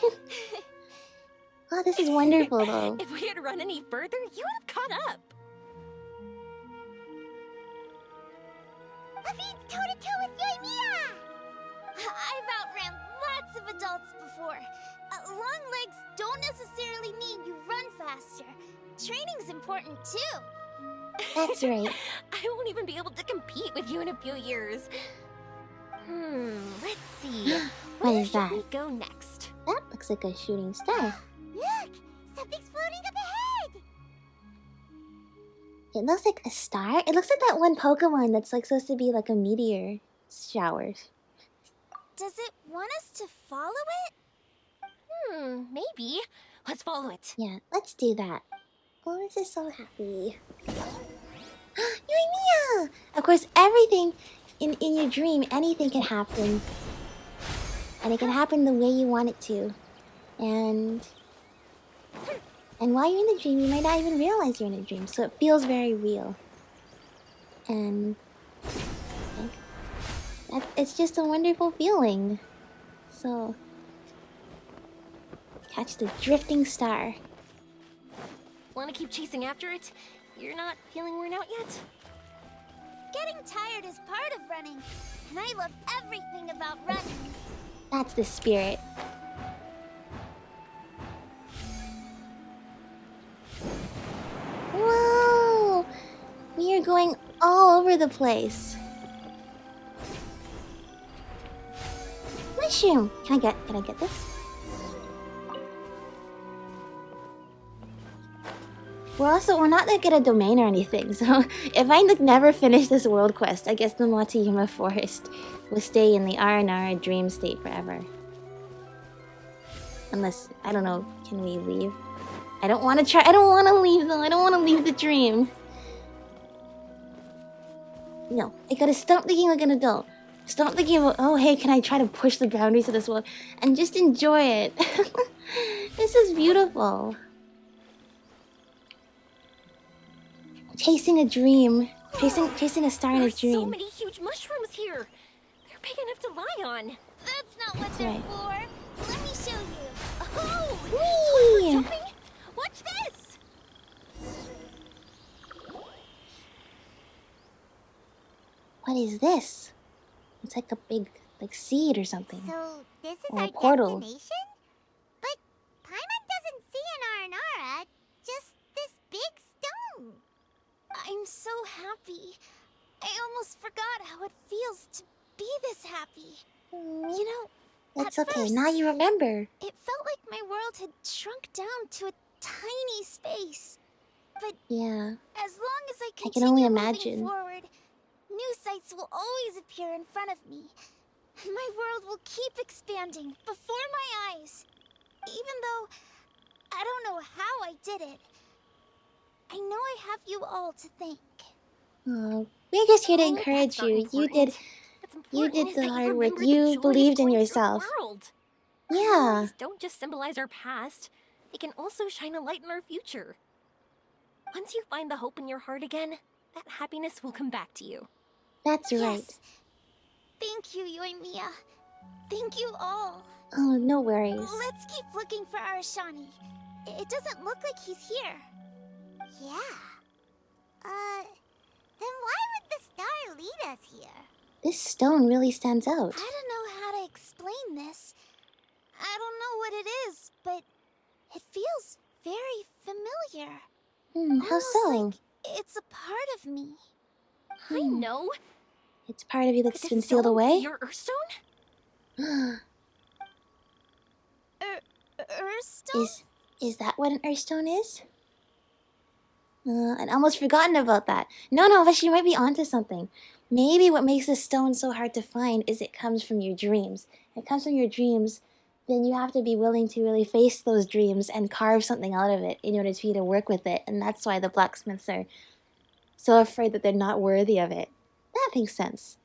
Oh, this is wonderful though. If we had run any further, you would have caught up. Aveen's toe-to-toe with Yoimiya! I've outran lots of adults before. Long legs don't necessarily mean you run faster. Training's important too. That's right. I won't even be able to compete with you in a few years. Let's see. What Where is should that? we go next? That looks like a shooting star. Look! Something's floating up ahead! It looks like a star. It looks like that one Pokemon that's like supposed to be like a meteor shower. Does it want us to follow it? Maybe. Let's follow it. Yeah, let's do that. Oh, this is so happy. Yoimiya! Of course, everything in your dream, anything can happen. And it can happen the way you want it to. And while you're in the dream, you might not even realize you're in a dream. So it feels very real. And it's just a wonderful feeling. So catch the drifting star. Want to keep chasing after it? You're not feeling worn out yet? Getting tired is part of running, and I love everything about running. That's the spirit. Whoa! We are going all over the place. Mushroom! Can I get this? We're not like at a domain or anything, so if I never finish this world quest, I guess the Motima Forest will stay in the R&R dream state forever. Unless, I don't know, can we leave? I don't want to leave though, I don't want to leave the dream. No, I gotta stop thinking like an adult. Stop thinking about, oh, hey, can I try to push the boundaries of this world? And just enjoy it. This is beautiful. Chasing a dream. Chasing a star in a dream. So many huge mushrooms here. They're big enough to lie on. That's not what That's they're right. for. Let me show you. Oh! Whee! Jumping? Watch this! What is this? It's like a big, like, seed or something. So, this is Or our a portal. destination? But Paimon doesn't see an Aranara, just this big stone. I'm so happy. I almost forgot how it feels to be this happy. You know, That's at okay. first, Now you remember. it felt like my world had shrunk down to a tiny space. But Yeah. as long as I I can continue only moving imagine. forward, new sights will always appear in front of me. And my world will keep expanding before my eyes. Even though I don't know how I did it, I know I have you all to thank. Oh, we're just here to encourage That's not you. important. What's You important did is the that hard work. remember the You joy believed of in going through the yourself. world. Yeah. Memories don't just symbolize our past. They can also shine a light in our future. Once you find the hope in your heart again, that happiness will come back to you. That's right. Yes. Thank you, Yoimiya. Thank you all. Oh, no worries. Let's keep looking for Arashani. It doesn't look like he's here. Yeah. Then why would the star lead us here? This stone really stands out. I don't know how to explain this. I don't know what it is, but it feels very familiar. How Almost so? like it's a part of me. I know. It's part of you that's Could been this sealed stone away? be your Earthstone? Earthstone? Is that what an Earthstone is? I'd almost forgotten about that. No, but she might be onto something. Maybe what makes this stone so hard to find is it comes from your dreams. If it comes from your dreams, then you have to be willing to really face those dreams and carve something out of it in order for you to work with it. And that's why the blacksmiths are so afraid that they're not worthy of it. That makes sense.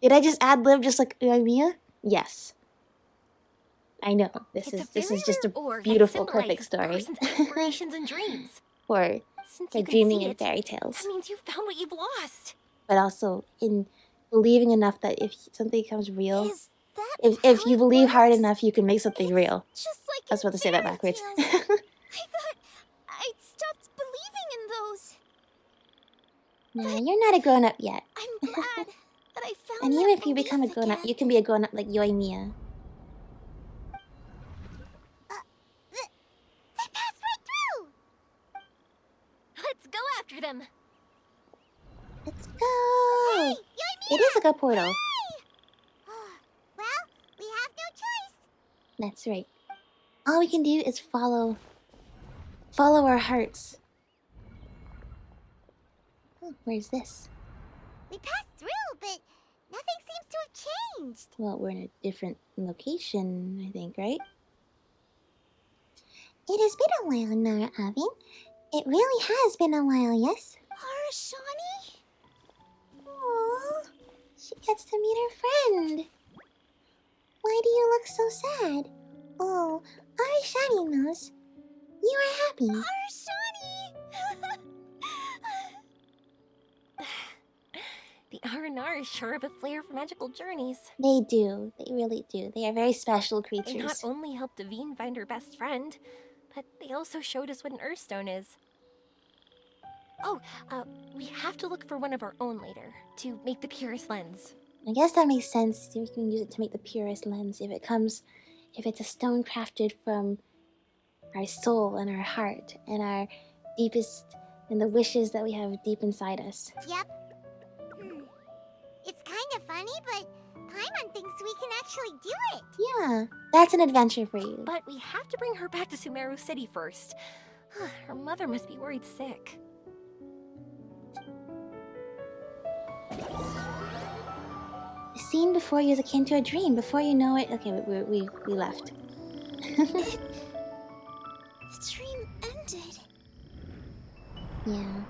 Did I just ad-lib just like Yoimiya? Yes. I know. This is just a beautiful, perfect story. Aspirations and dreams. For Since you can dreaming see in it, fairy tales. that means you found what you've lost. But also in believing enough that if something becomes real, Is that if how you it believe hard works? enough, you can make something real. Just like I was about to say that backwards. I thought I'd stopped believing in those. Nah, you're not a grown-up yet. I'm glad that I found And that even if you belief become a grown-up, again. you can be a grown-up like Yoimiya. They passed right through! Let's go after them. Let's go! Hey, It is like a portal. Well, we have no choice. That's right. All we can do is follow our hearts. Oh, where's this? We passed through, but nothing seems to have changed. Well, we're in a different location, I think, right? It has been a while, Nara Avin. It really has been a while, yes? Arashani? Aww, she gets to meet her friend. Why do you look so sad? Oh, Arashani knows. You are happy. Arashani! The Aranar is sure of a flair for magical journeys. They do. They really do. They are very special They not creatures. only helped Devine find her best friend, but they also showed us what an Earthstone is. Oh, we have to look for one of our own later, to make the purest lens. I guess that makes sense. We can use it to make the purest lens if it's a stone crafted from our soul and our heart and our deepest and the wishes that we have deep inside us. Yep. It's kind of funny, but Paimon thinks we can actually do it. Yeah, that's an adventure for you. But we have to bring her back to Sumeru City first. Her mother must be worried sick. The scene before you is akin to a dream. Before you know it, okay, we left. The dream ended. Yeah.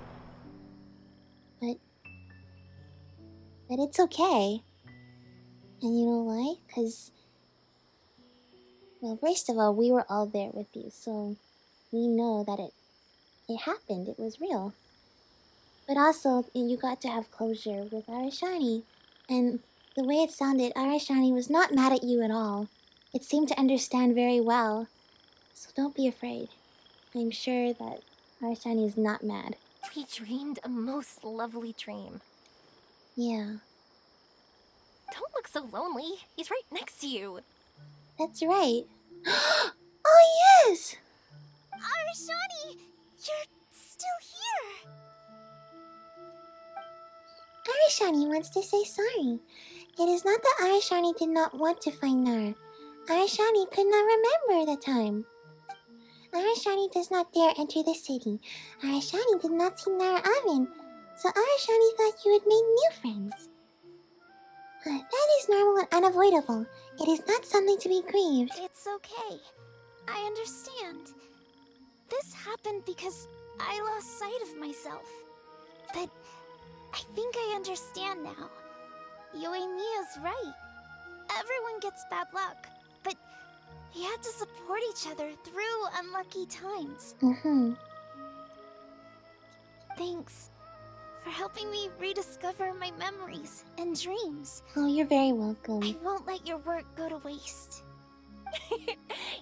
But But it's okay. And you know why? Because, well, first of all, we were all there with you, so we know that it happened. It was real. But also, you got to have closure with Arashani. And the way it sounded, Arashani was not mad at you at all. It seemed to understand very well. So don't be afraid. I'm sure that Arashani is not mad. We dreamed a most lovely dream. Yeah. Don't look so lonely. He's right next to you. That's right. Oh, yes! Arashani, you're still here. Arashani wants to say sorry. It is not that Arashani did not want to find Nara. Arashani could not remember the time. Arashani does not dare enter the city. Arashani did not see Nara Avin, so Arashani thought you had made new friends. That is normal and unavoidable. It is not something to be grieved. It's okay. I understand. This happened because I lost sight of myself. But I think I understand now. Yoimiya's right. Everyone gets bad luck, but we have to support each other through unlucky times. Thanks for helping me rediscover my memories and dreams. Oh, you're very welcome. I won't let your work go to waste.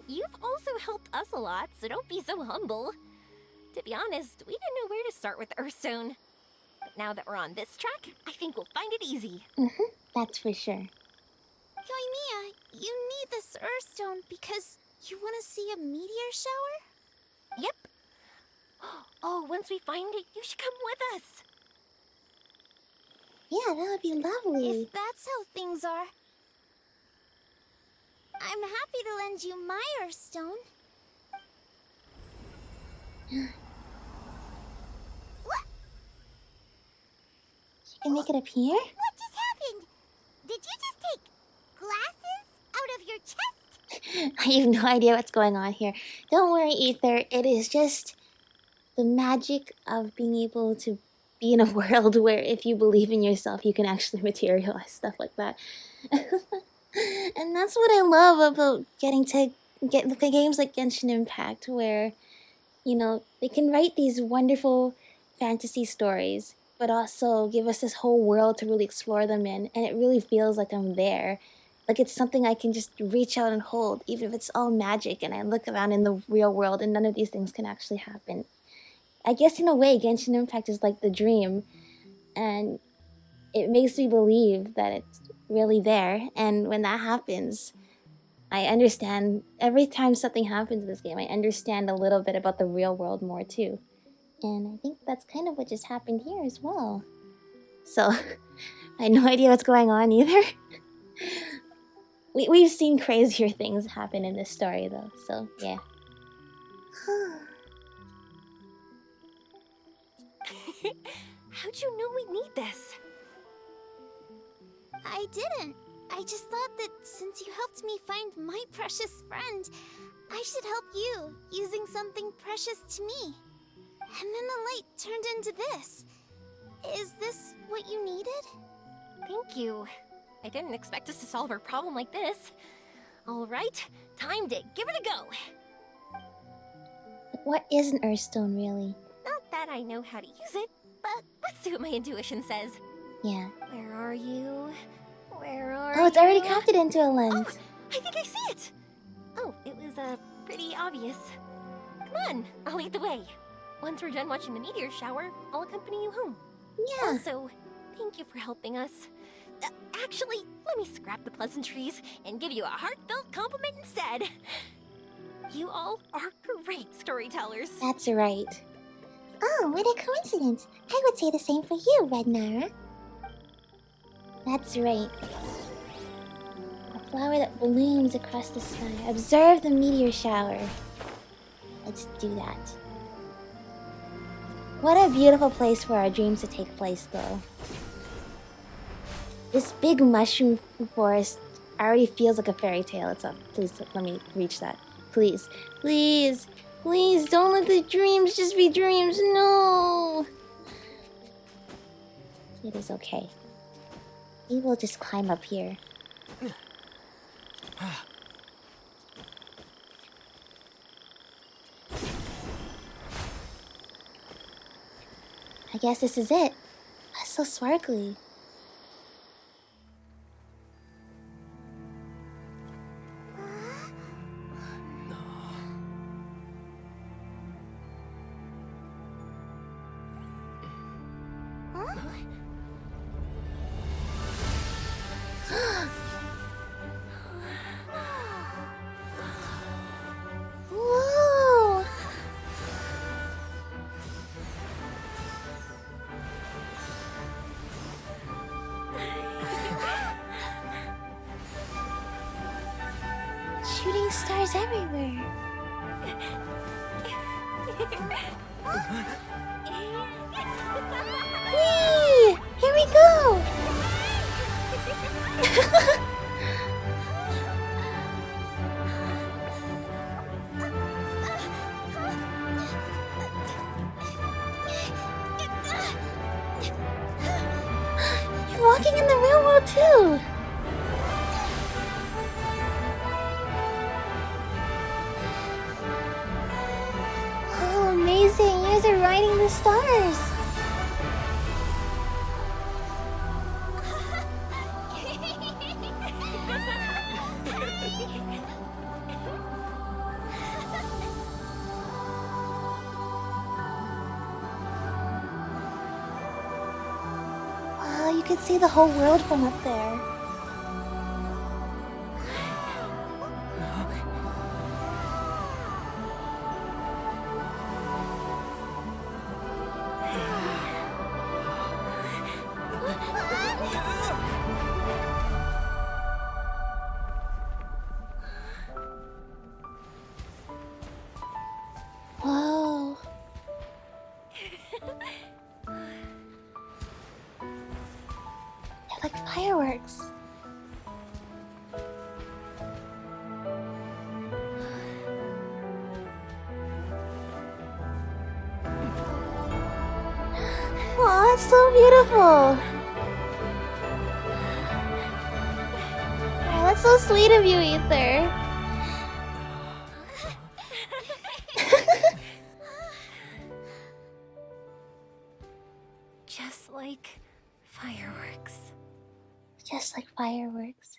You've also helped us a lot, so don't be so humble. To be honest, we didn't know where to start with Earthstone. But now that we're on this track, I think we'll find it easy. That's for sure. Yoimiya, you need this Earthstone because you want to see a meteor shower? Yep. Oh, once we find it, you should come with us. Yeah, that would be lovely. If that's how things are, I'm happy to lend you my Earthstone. You can make it appear? What just happened? Did you just take glasses out of your chest? I have no idea what's going on here. Don't worry, Ether. It is just the magic of being able to be in a world where if you believe in yourself, you can actually materialize stuff like that. And that's what I love about getting to get the games like Genshin Impact, where, you know, they can write these wonderful fantasy stories, but also give us this whole world to really explore them in, and it really feels like I'm there. Like it's something I can just reach out and hold, even if it's all magic and I look around in the real world and none of these things can actually happen. I guess in a way, Genshin Impact is like the dream, and it makes me believe that it's really there, and when that happens, I understand. Every time something happens in this game, I understand a little bit about the real world more too. And I think that's kind of what just happened here as well. So, I had no idea what's going on either. We've seen crazier things happen in this story though, so yeah. How'd you know we need this? I didn't. I just thought that since you helped me find my precious friend, I should help you, using something precious to me. And then the light turned into this. Is this what you needed? Thank you. I didn't expect us to solve our problem like this. Alright, time to give it a go. What is an Earthstone really? Not that I know how to use it, but let's see what my intuition says. Yeah. Where are you? Where are Oh, it's already you? crafted into a lens. Oh, I think I see it! Oh, it was, pretty obvious. Come on, I'll lead the way. Once we're done watching the meteor shower, I'll accompany you home. Yeah. Also, thank you for helping us. Actually, let me scrap the pleasantries and give you a heartfelt compliment instead. You all are great storytellers. That's right. Oh, what a coincidence. I would say the same for you, Red Nara. That's right. A flower that blooms across the sky. Observe the meteor shower. Let's do that. What a beautiful place for our dreams to take place, though. This big mushroom forest already feels like a fairy tale itself. Please, let me reach that. Please. Please. Please, don't let the dreams just be dreams. No! It is okay. Maybe we'll just climb up here. I guess this is it. That's so sparkly. Whoa! Shooting stars everywhere. Whee! Here we go! You're walking in the real world too! Oh, amazing! You guys are riding the stars! Wow, you could see the whole world from up there. Whoa. They're like fireworks. Aw, that's so beautiful. Oh, that's so sweet of you, Ether. Just like fireworks. Just like fireworks.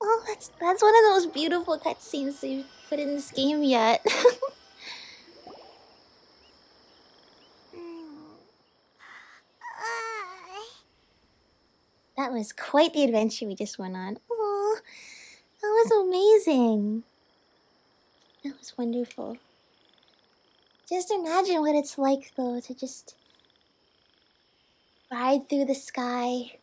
Oh, that's one of those beautiful cutscenes they've put in this game yet. That was quite the adventure we just went on. Oh, that was amazing. That was wonderful. Just imagine what it's like, though, to just ride through the sky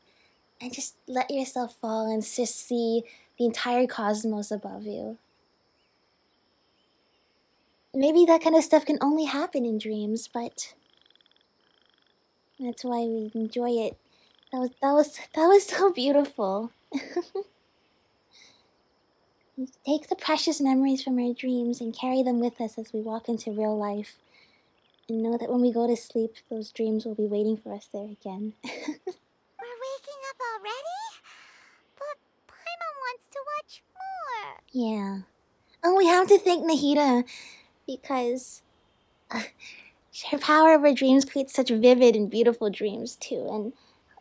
and just let yourself fall and just see the entire cosmos above you. Maybe that kind of stuff can only happen in dreams, but that's why we enjoy it. That was so beautiful. Take the precious memories from our dreams and carry them with us as we walk into real life. And know that when we go to sleep, those dreams will be waiting for us there again. We're waking up already? But Paimon wants to watch more. Yeah. Oh, we have to thank Nahida because her power over dreams creates such vivid and beautiful dreams too. And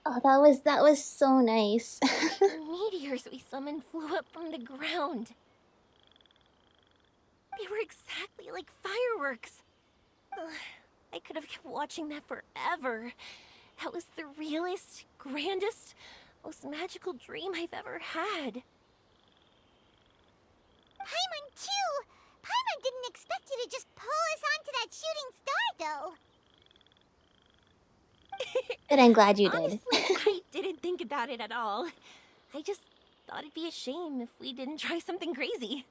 oh, that was so nice. The meteors we summoned flew up from the ground. They were exactly like fireworks. Ugh, I could have kept watching that forever. That was the realest, grandest, most magical dream I've ever had. Paimon too! Paimon didn't expect you to just pull us onto that shooting star, though. But I'm glad you did. Honestly, I didn't think about it at all. I just thought it'd be a shame if we didn't try something crazy.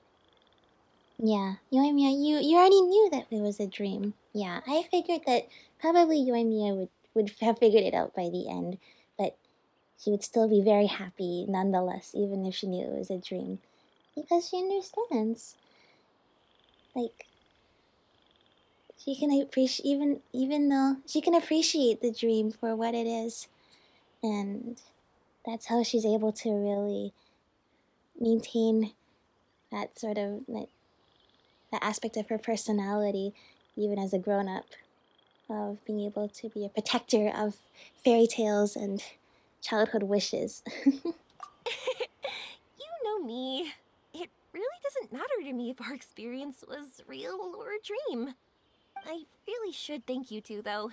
Yeah, Yoimiya, you already knew that it was a dream. Yeah, I figured that probably Yoimiya would have figured it out by the end, but she would still be very happy nonetheless, even if she knew it was a dream. Because she understands. Like, she can appreciate, even though she can appreciate the dream for what it is. And that's how she's able to really maintain that sort of that aspect of her personality, even as a grown-up, of being able to be a protector of fairy tales and childhood wishes. You know me. It really doesn't matter to me if our experience was real or a dream. I really should thank you two, though.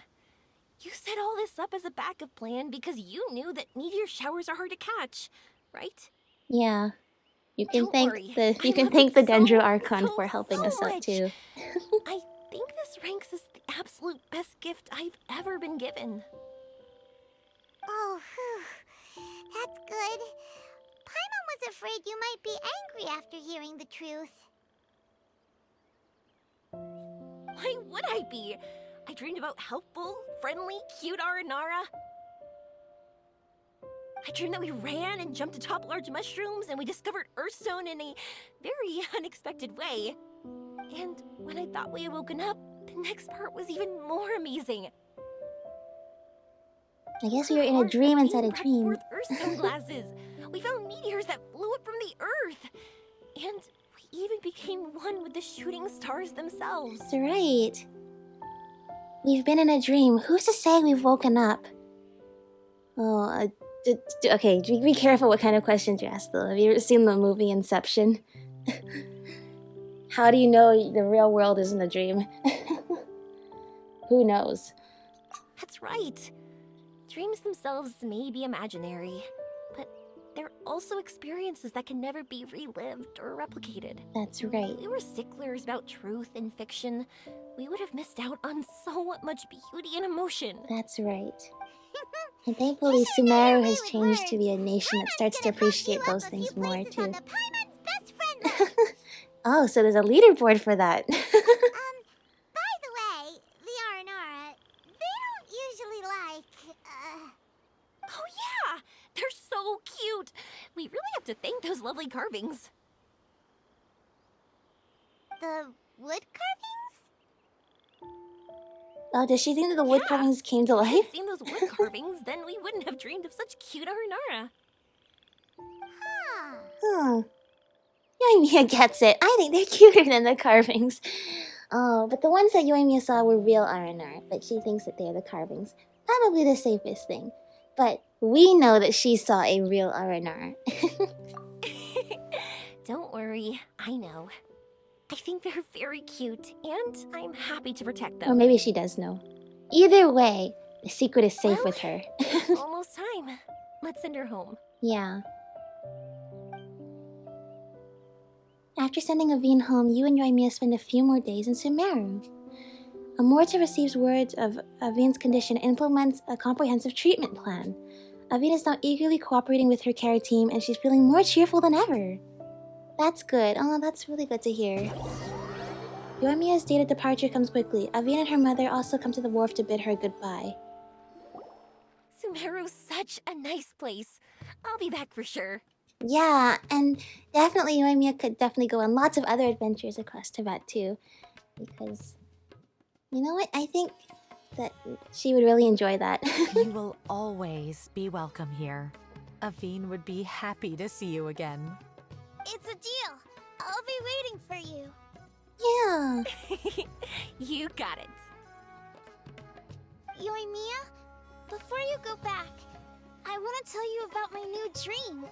You set all this up as a backup plan because you knew that meteor showers are hard to catch, right? Yeah. You can Don't thank worry. you I can love thank it the Dendro so, Archon so, for helping so us out much. too. I think this ranks as the absolute best gift I've ever been given. Oh, whew. That's good. Paimon was afraid you might be angry after hearing the truth. Why would I be? I dreamed about helpful, friendly, cute Aranara. I dreamed that we ran and jumped atop large mushrooms and we discovered Earthstone in a very unexpected way. And when I thought we had woken up, the next part was even more amazing. I guess we were in a dream inside a dream. Forth Earthstone glasses. We found meteors that flew up from the Earth. And we even became one with the shooting stars themselves. That's right. We've been in a dream. Who's to say we've woken up? Oh, okay, be careful what kind of questions you ask, though. Have you ever seen the movie Inception? How do you know the real world isn't a dream? Who knows? That's right. Dreams themselves may be imaginary, but they're also experiences that can never be relived or replicated. That's right. If we were sticklers about truth in fiction, we would have missed out on so much beauty and emotion. That's right. And thankfully, Sumeru has changed to be a nation that starts to appreciate those things more, too. Oh, so there's a leaderboard for that. By the way, the Aranara, they don't usually like, Oh yeah! They're so cute! We really have to thank those lovely carvings. the wood carvings? Oh, does she think that the wood carvings came to If life? we'd seen those wood carvings, then we wouldn't have dreamed of such cute Aranara. Huh. Yoimiya gets it. I think they're cuter than the carvings. Oh, but the ones that Yoimiya saw were real R&R, but she thinks that they're the carvings. Probably the safest thing. But we know that she saw a real R&R. Don't worry, I know. I think they're very cute, and I'm happy to protect them. Or maybe she does know. Either way, the secret is safe with her. It's almost time. Let's send her home. Yeah. After sending Avine home, you and Yoimiya spend a few more days in Sumeru. Amorta receives word of Avine's condition and implements a comprehensive treatment plan. Avine is now eagerly cooperating with her care team, and she's feeling more cheerful than ever. That's good. Oh, that's really good to hear. Yoimiya's date of departure comes quickly. Avine and her mother also come to the wharf to bid her goodbye. Sumeru's such a nice place. I'll be back for sure. Yeah, and definitely Yoimiya could definitely go on lots of other adventures across Tibet too. Because, you know what? I think that she would really enjoy that. You will always be welcome here. Avine would be happy to see you again. It's a deal. I'll be waiting for you. Yeah. You got it. Yoimiya, before you go back, I want to tell you about my new dream.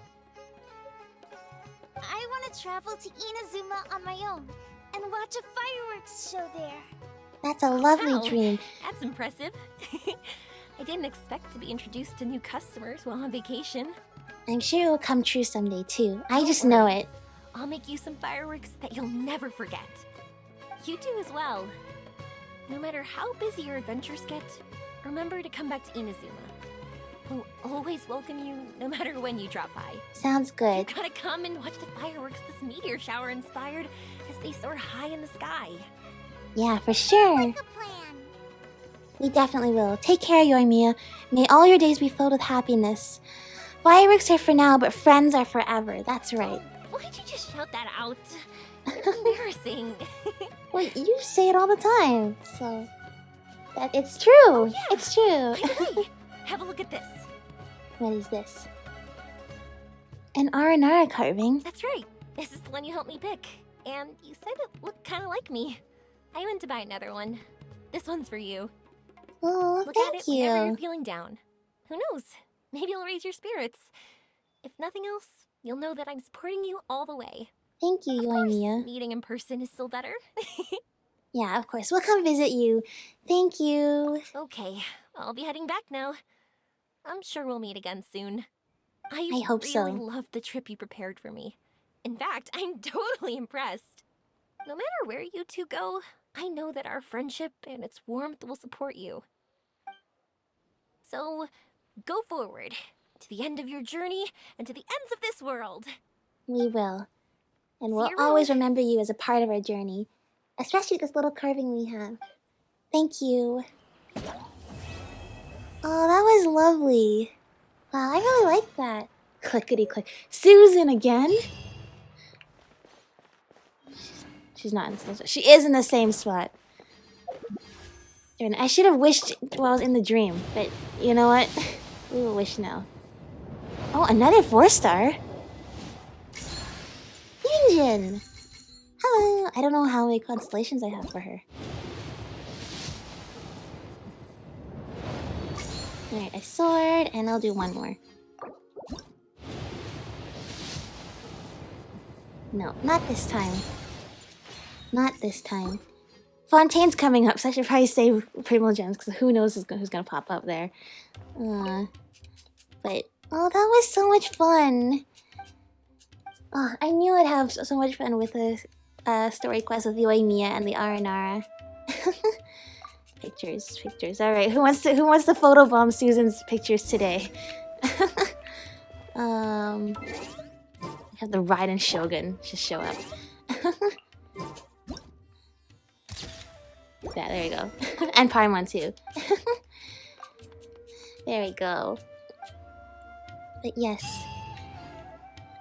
I want to travel to Inazuma on my own and watch a fireworks show there. That's a lovely Wow, dream. That's impressive. I didn't expect to be introduced to new customers while on vacation. I'm sure it will come true someday too. I just know it. I'll make you some fireworks that you'll never forget. You do as well. No matter how busy your adventures get, remember to come back to Inazuma. We'll always welcome you, no matter when you drop by. Sounds good. You gotta come and watch the fireworks this meteor shower inspired as they soar high in the sky. Yeah, for sure. We definitely will. Take care, Yoimiya. May all your days be filled with happiness. Fireworks are for now, but friends are forever. That's right. Why'd you just shout that out? It's embarrassing. Well, you say it all the time, so that it's true. It's true. Hey, have a look at this. What is this? An Aranara carving? That's right. This is the one you helped me pick. And you said it looked kind of like me. I went to buy another one. This one's for you. Oh, Look thank at it whenever you. you're feeling down. Who knows? Maybe it'll raise your spirits. If nothing else, you'll know that I'm supporting you all the way. Thank you, Yoimiya. Meeting in person is still better. Yeah, of course. We'll come visit you. Thank you. Okay, I'll be heading back now. I'm sure we'll meet again soon. I hope so. really loved the trip you prepared for me. In fact, I'm totally impressed. No matter where you two go, I know that our friendship and its warmth will support you. So, go forward, to the end of your journey, and to the ends of this world. We will. And we'll you always around. remember you as a part of our journey. Especially this little carving we have. Thank you. Oh, that was lovely. Wow, I really like that. Clickety click. Susan again? She's not in the same spot. She is in the same spot. I should have wished while I was in the dream, but you know what? We will wish now. Oh, another 4-star. Yunjin! Hello! I don't know how many constellations I have for her. Alright, a sword, and I'll do one more. No, not this time. Not this time. Fontaine's coming up, so I should probably save Primogems, because who knows who's gonna pop up there. But, oh, that was so much fun! Oh, I knew I'd have so much fun with the story quest with Yoimiya and the Aranara. Pictures. Alright, who wants to photobomb Susan's pictures today? I have the Raiden Shogun just show up. Yeah, there we go. And Paimon too. There we go. But yes,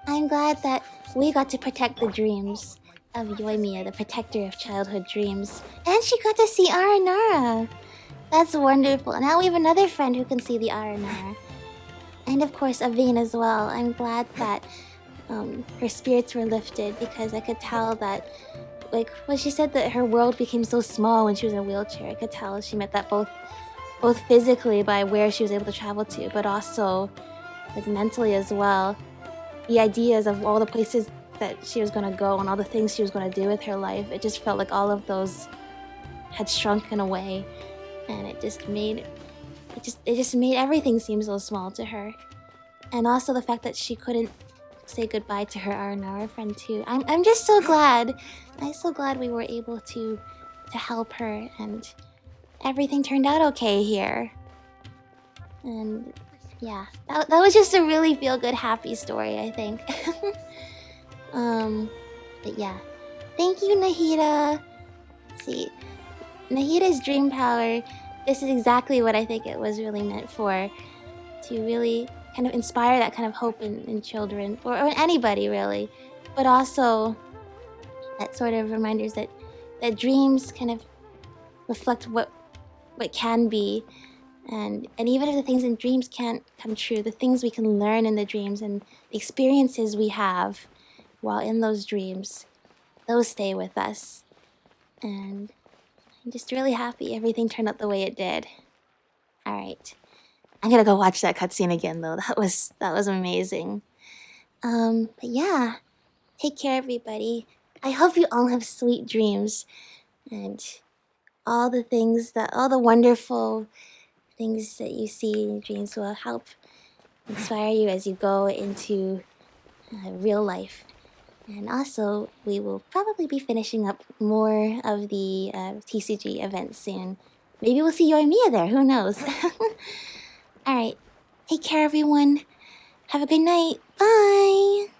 I'm glad that we got to protect the dreams of Yoimiya, the protector of childhood dreams. And she got to see Aranara! That's wonderful. Now we have another friend who can see the Aranara. And of course, Aveen as well. I'm glad that her spirits were lifted, because I could tell that, like, when she said that her world became so small when she was in a wheelchair, I could tell she meant that both physically by where she was able to travel to, but also, like, mentally as well. The ideas of all the places that she was going to go and all the things she was going to do with her life, it just felt like all of those had shrunken away, and it just made everything seem so small to her. And also the fact that she couldn't say goodbye to her Aranara friend too. I'm just so glad. I'm so glad we were able to help her, and everything turned out okay here. And yeah, that was just a really feel-good, happy story, I think. But yeah, thank you, Nahida. Let's see, Nahida's dream power. This is exactly what I think it was really meant for, to really kind of inspire that kind of hope in children, or in anybody really, but also that sort of reminders that dreams kind of reflect what can be, and even if the things in dreams can't come true, the things we can learn in the dreams and the experiences we have while in those dreams, those stay with us. And I'm just really happy everything turned out the way it did. Alright. I'm gonna go watch that cutscene again though. That was amazing. But yeah. Take care, everybody. I hope you all have sweet dreams. And all the wonderful things that you see in your dreams will help inspire you as you go into real life. And also, we will probably be finishing up more of the TCG events soon. Maybe we'll see Yoimiya there, who knows? Alright, take care everyone. Have a good night. Bye!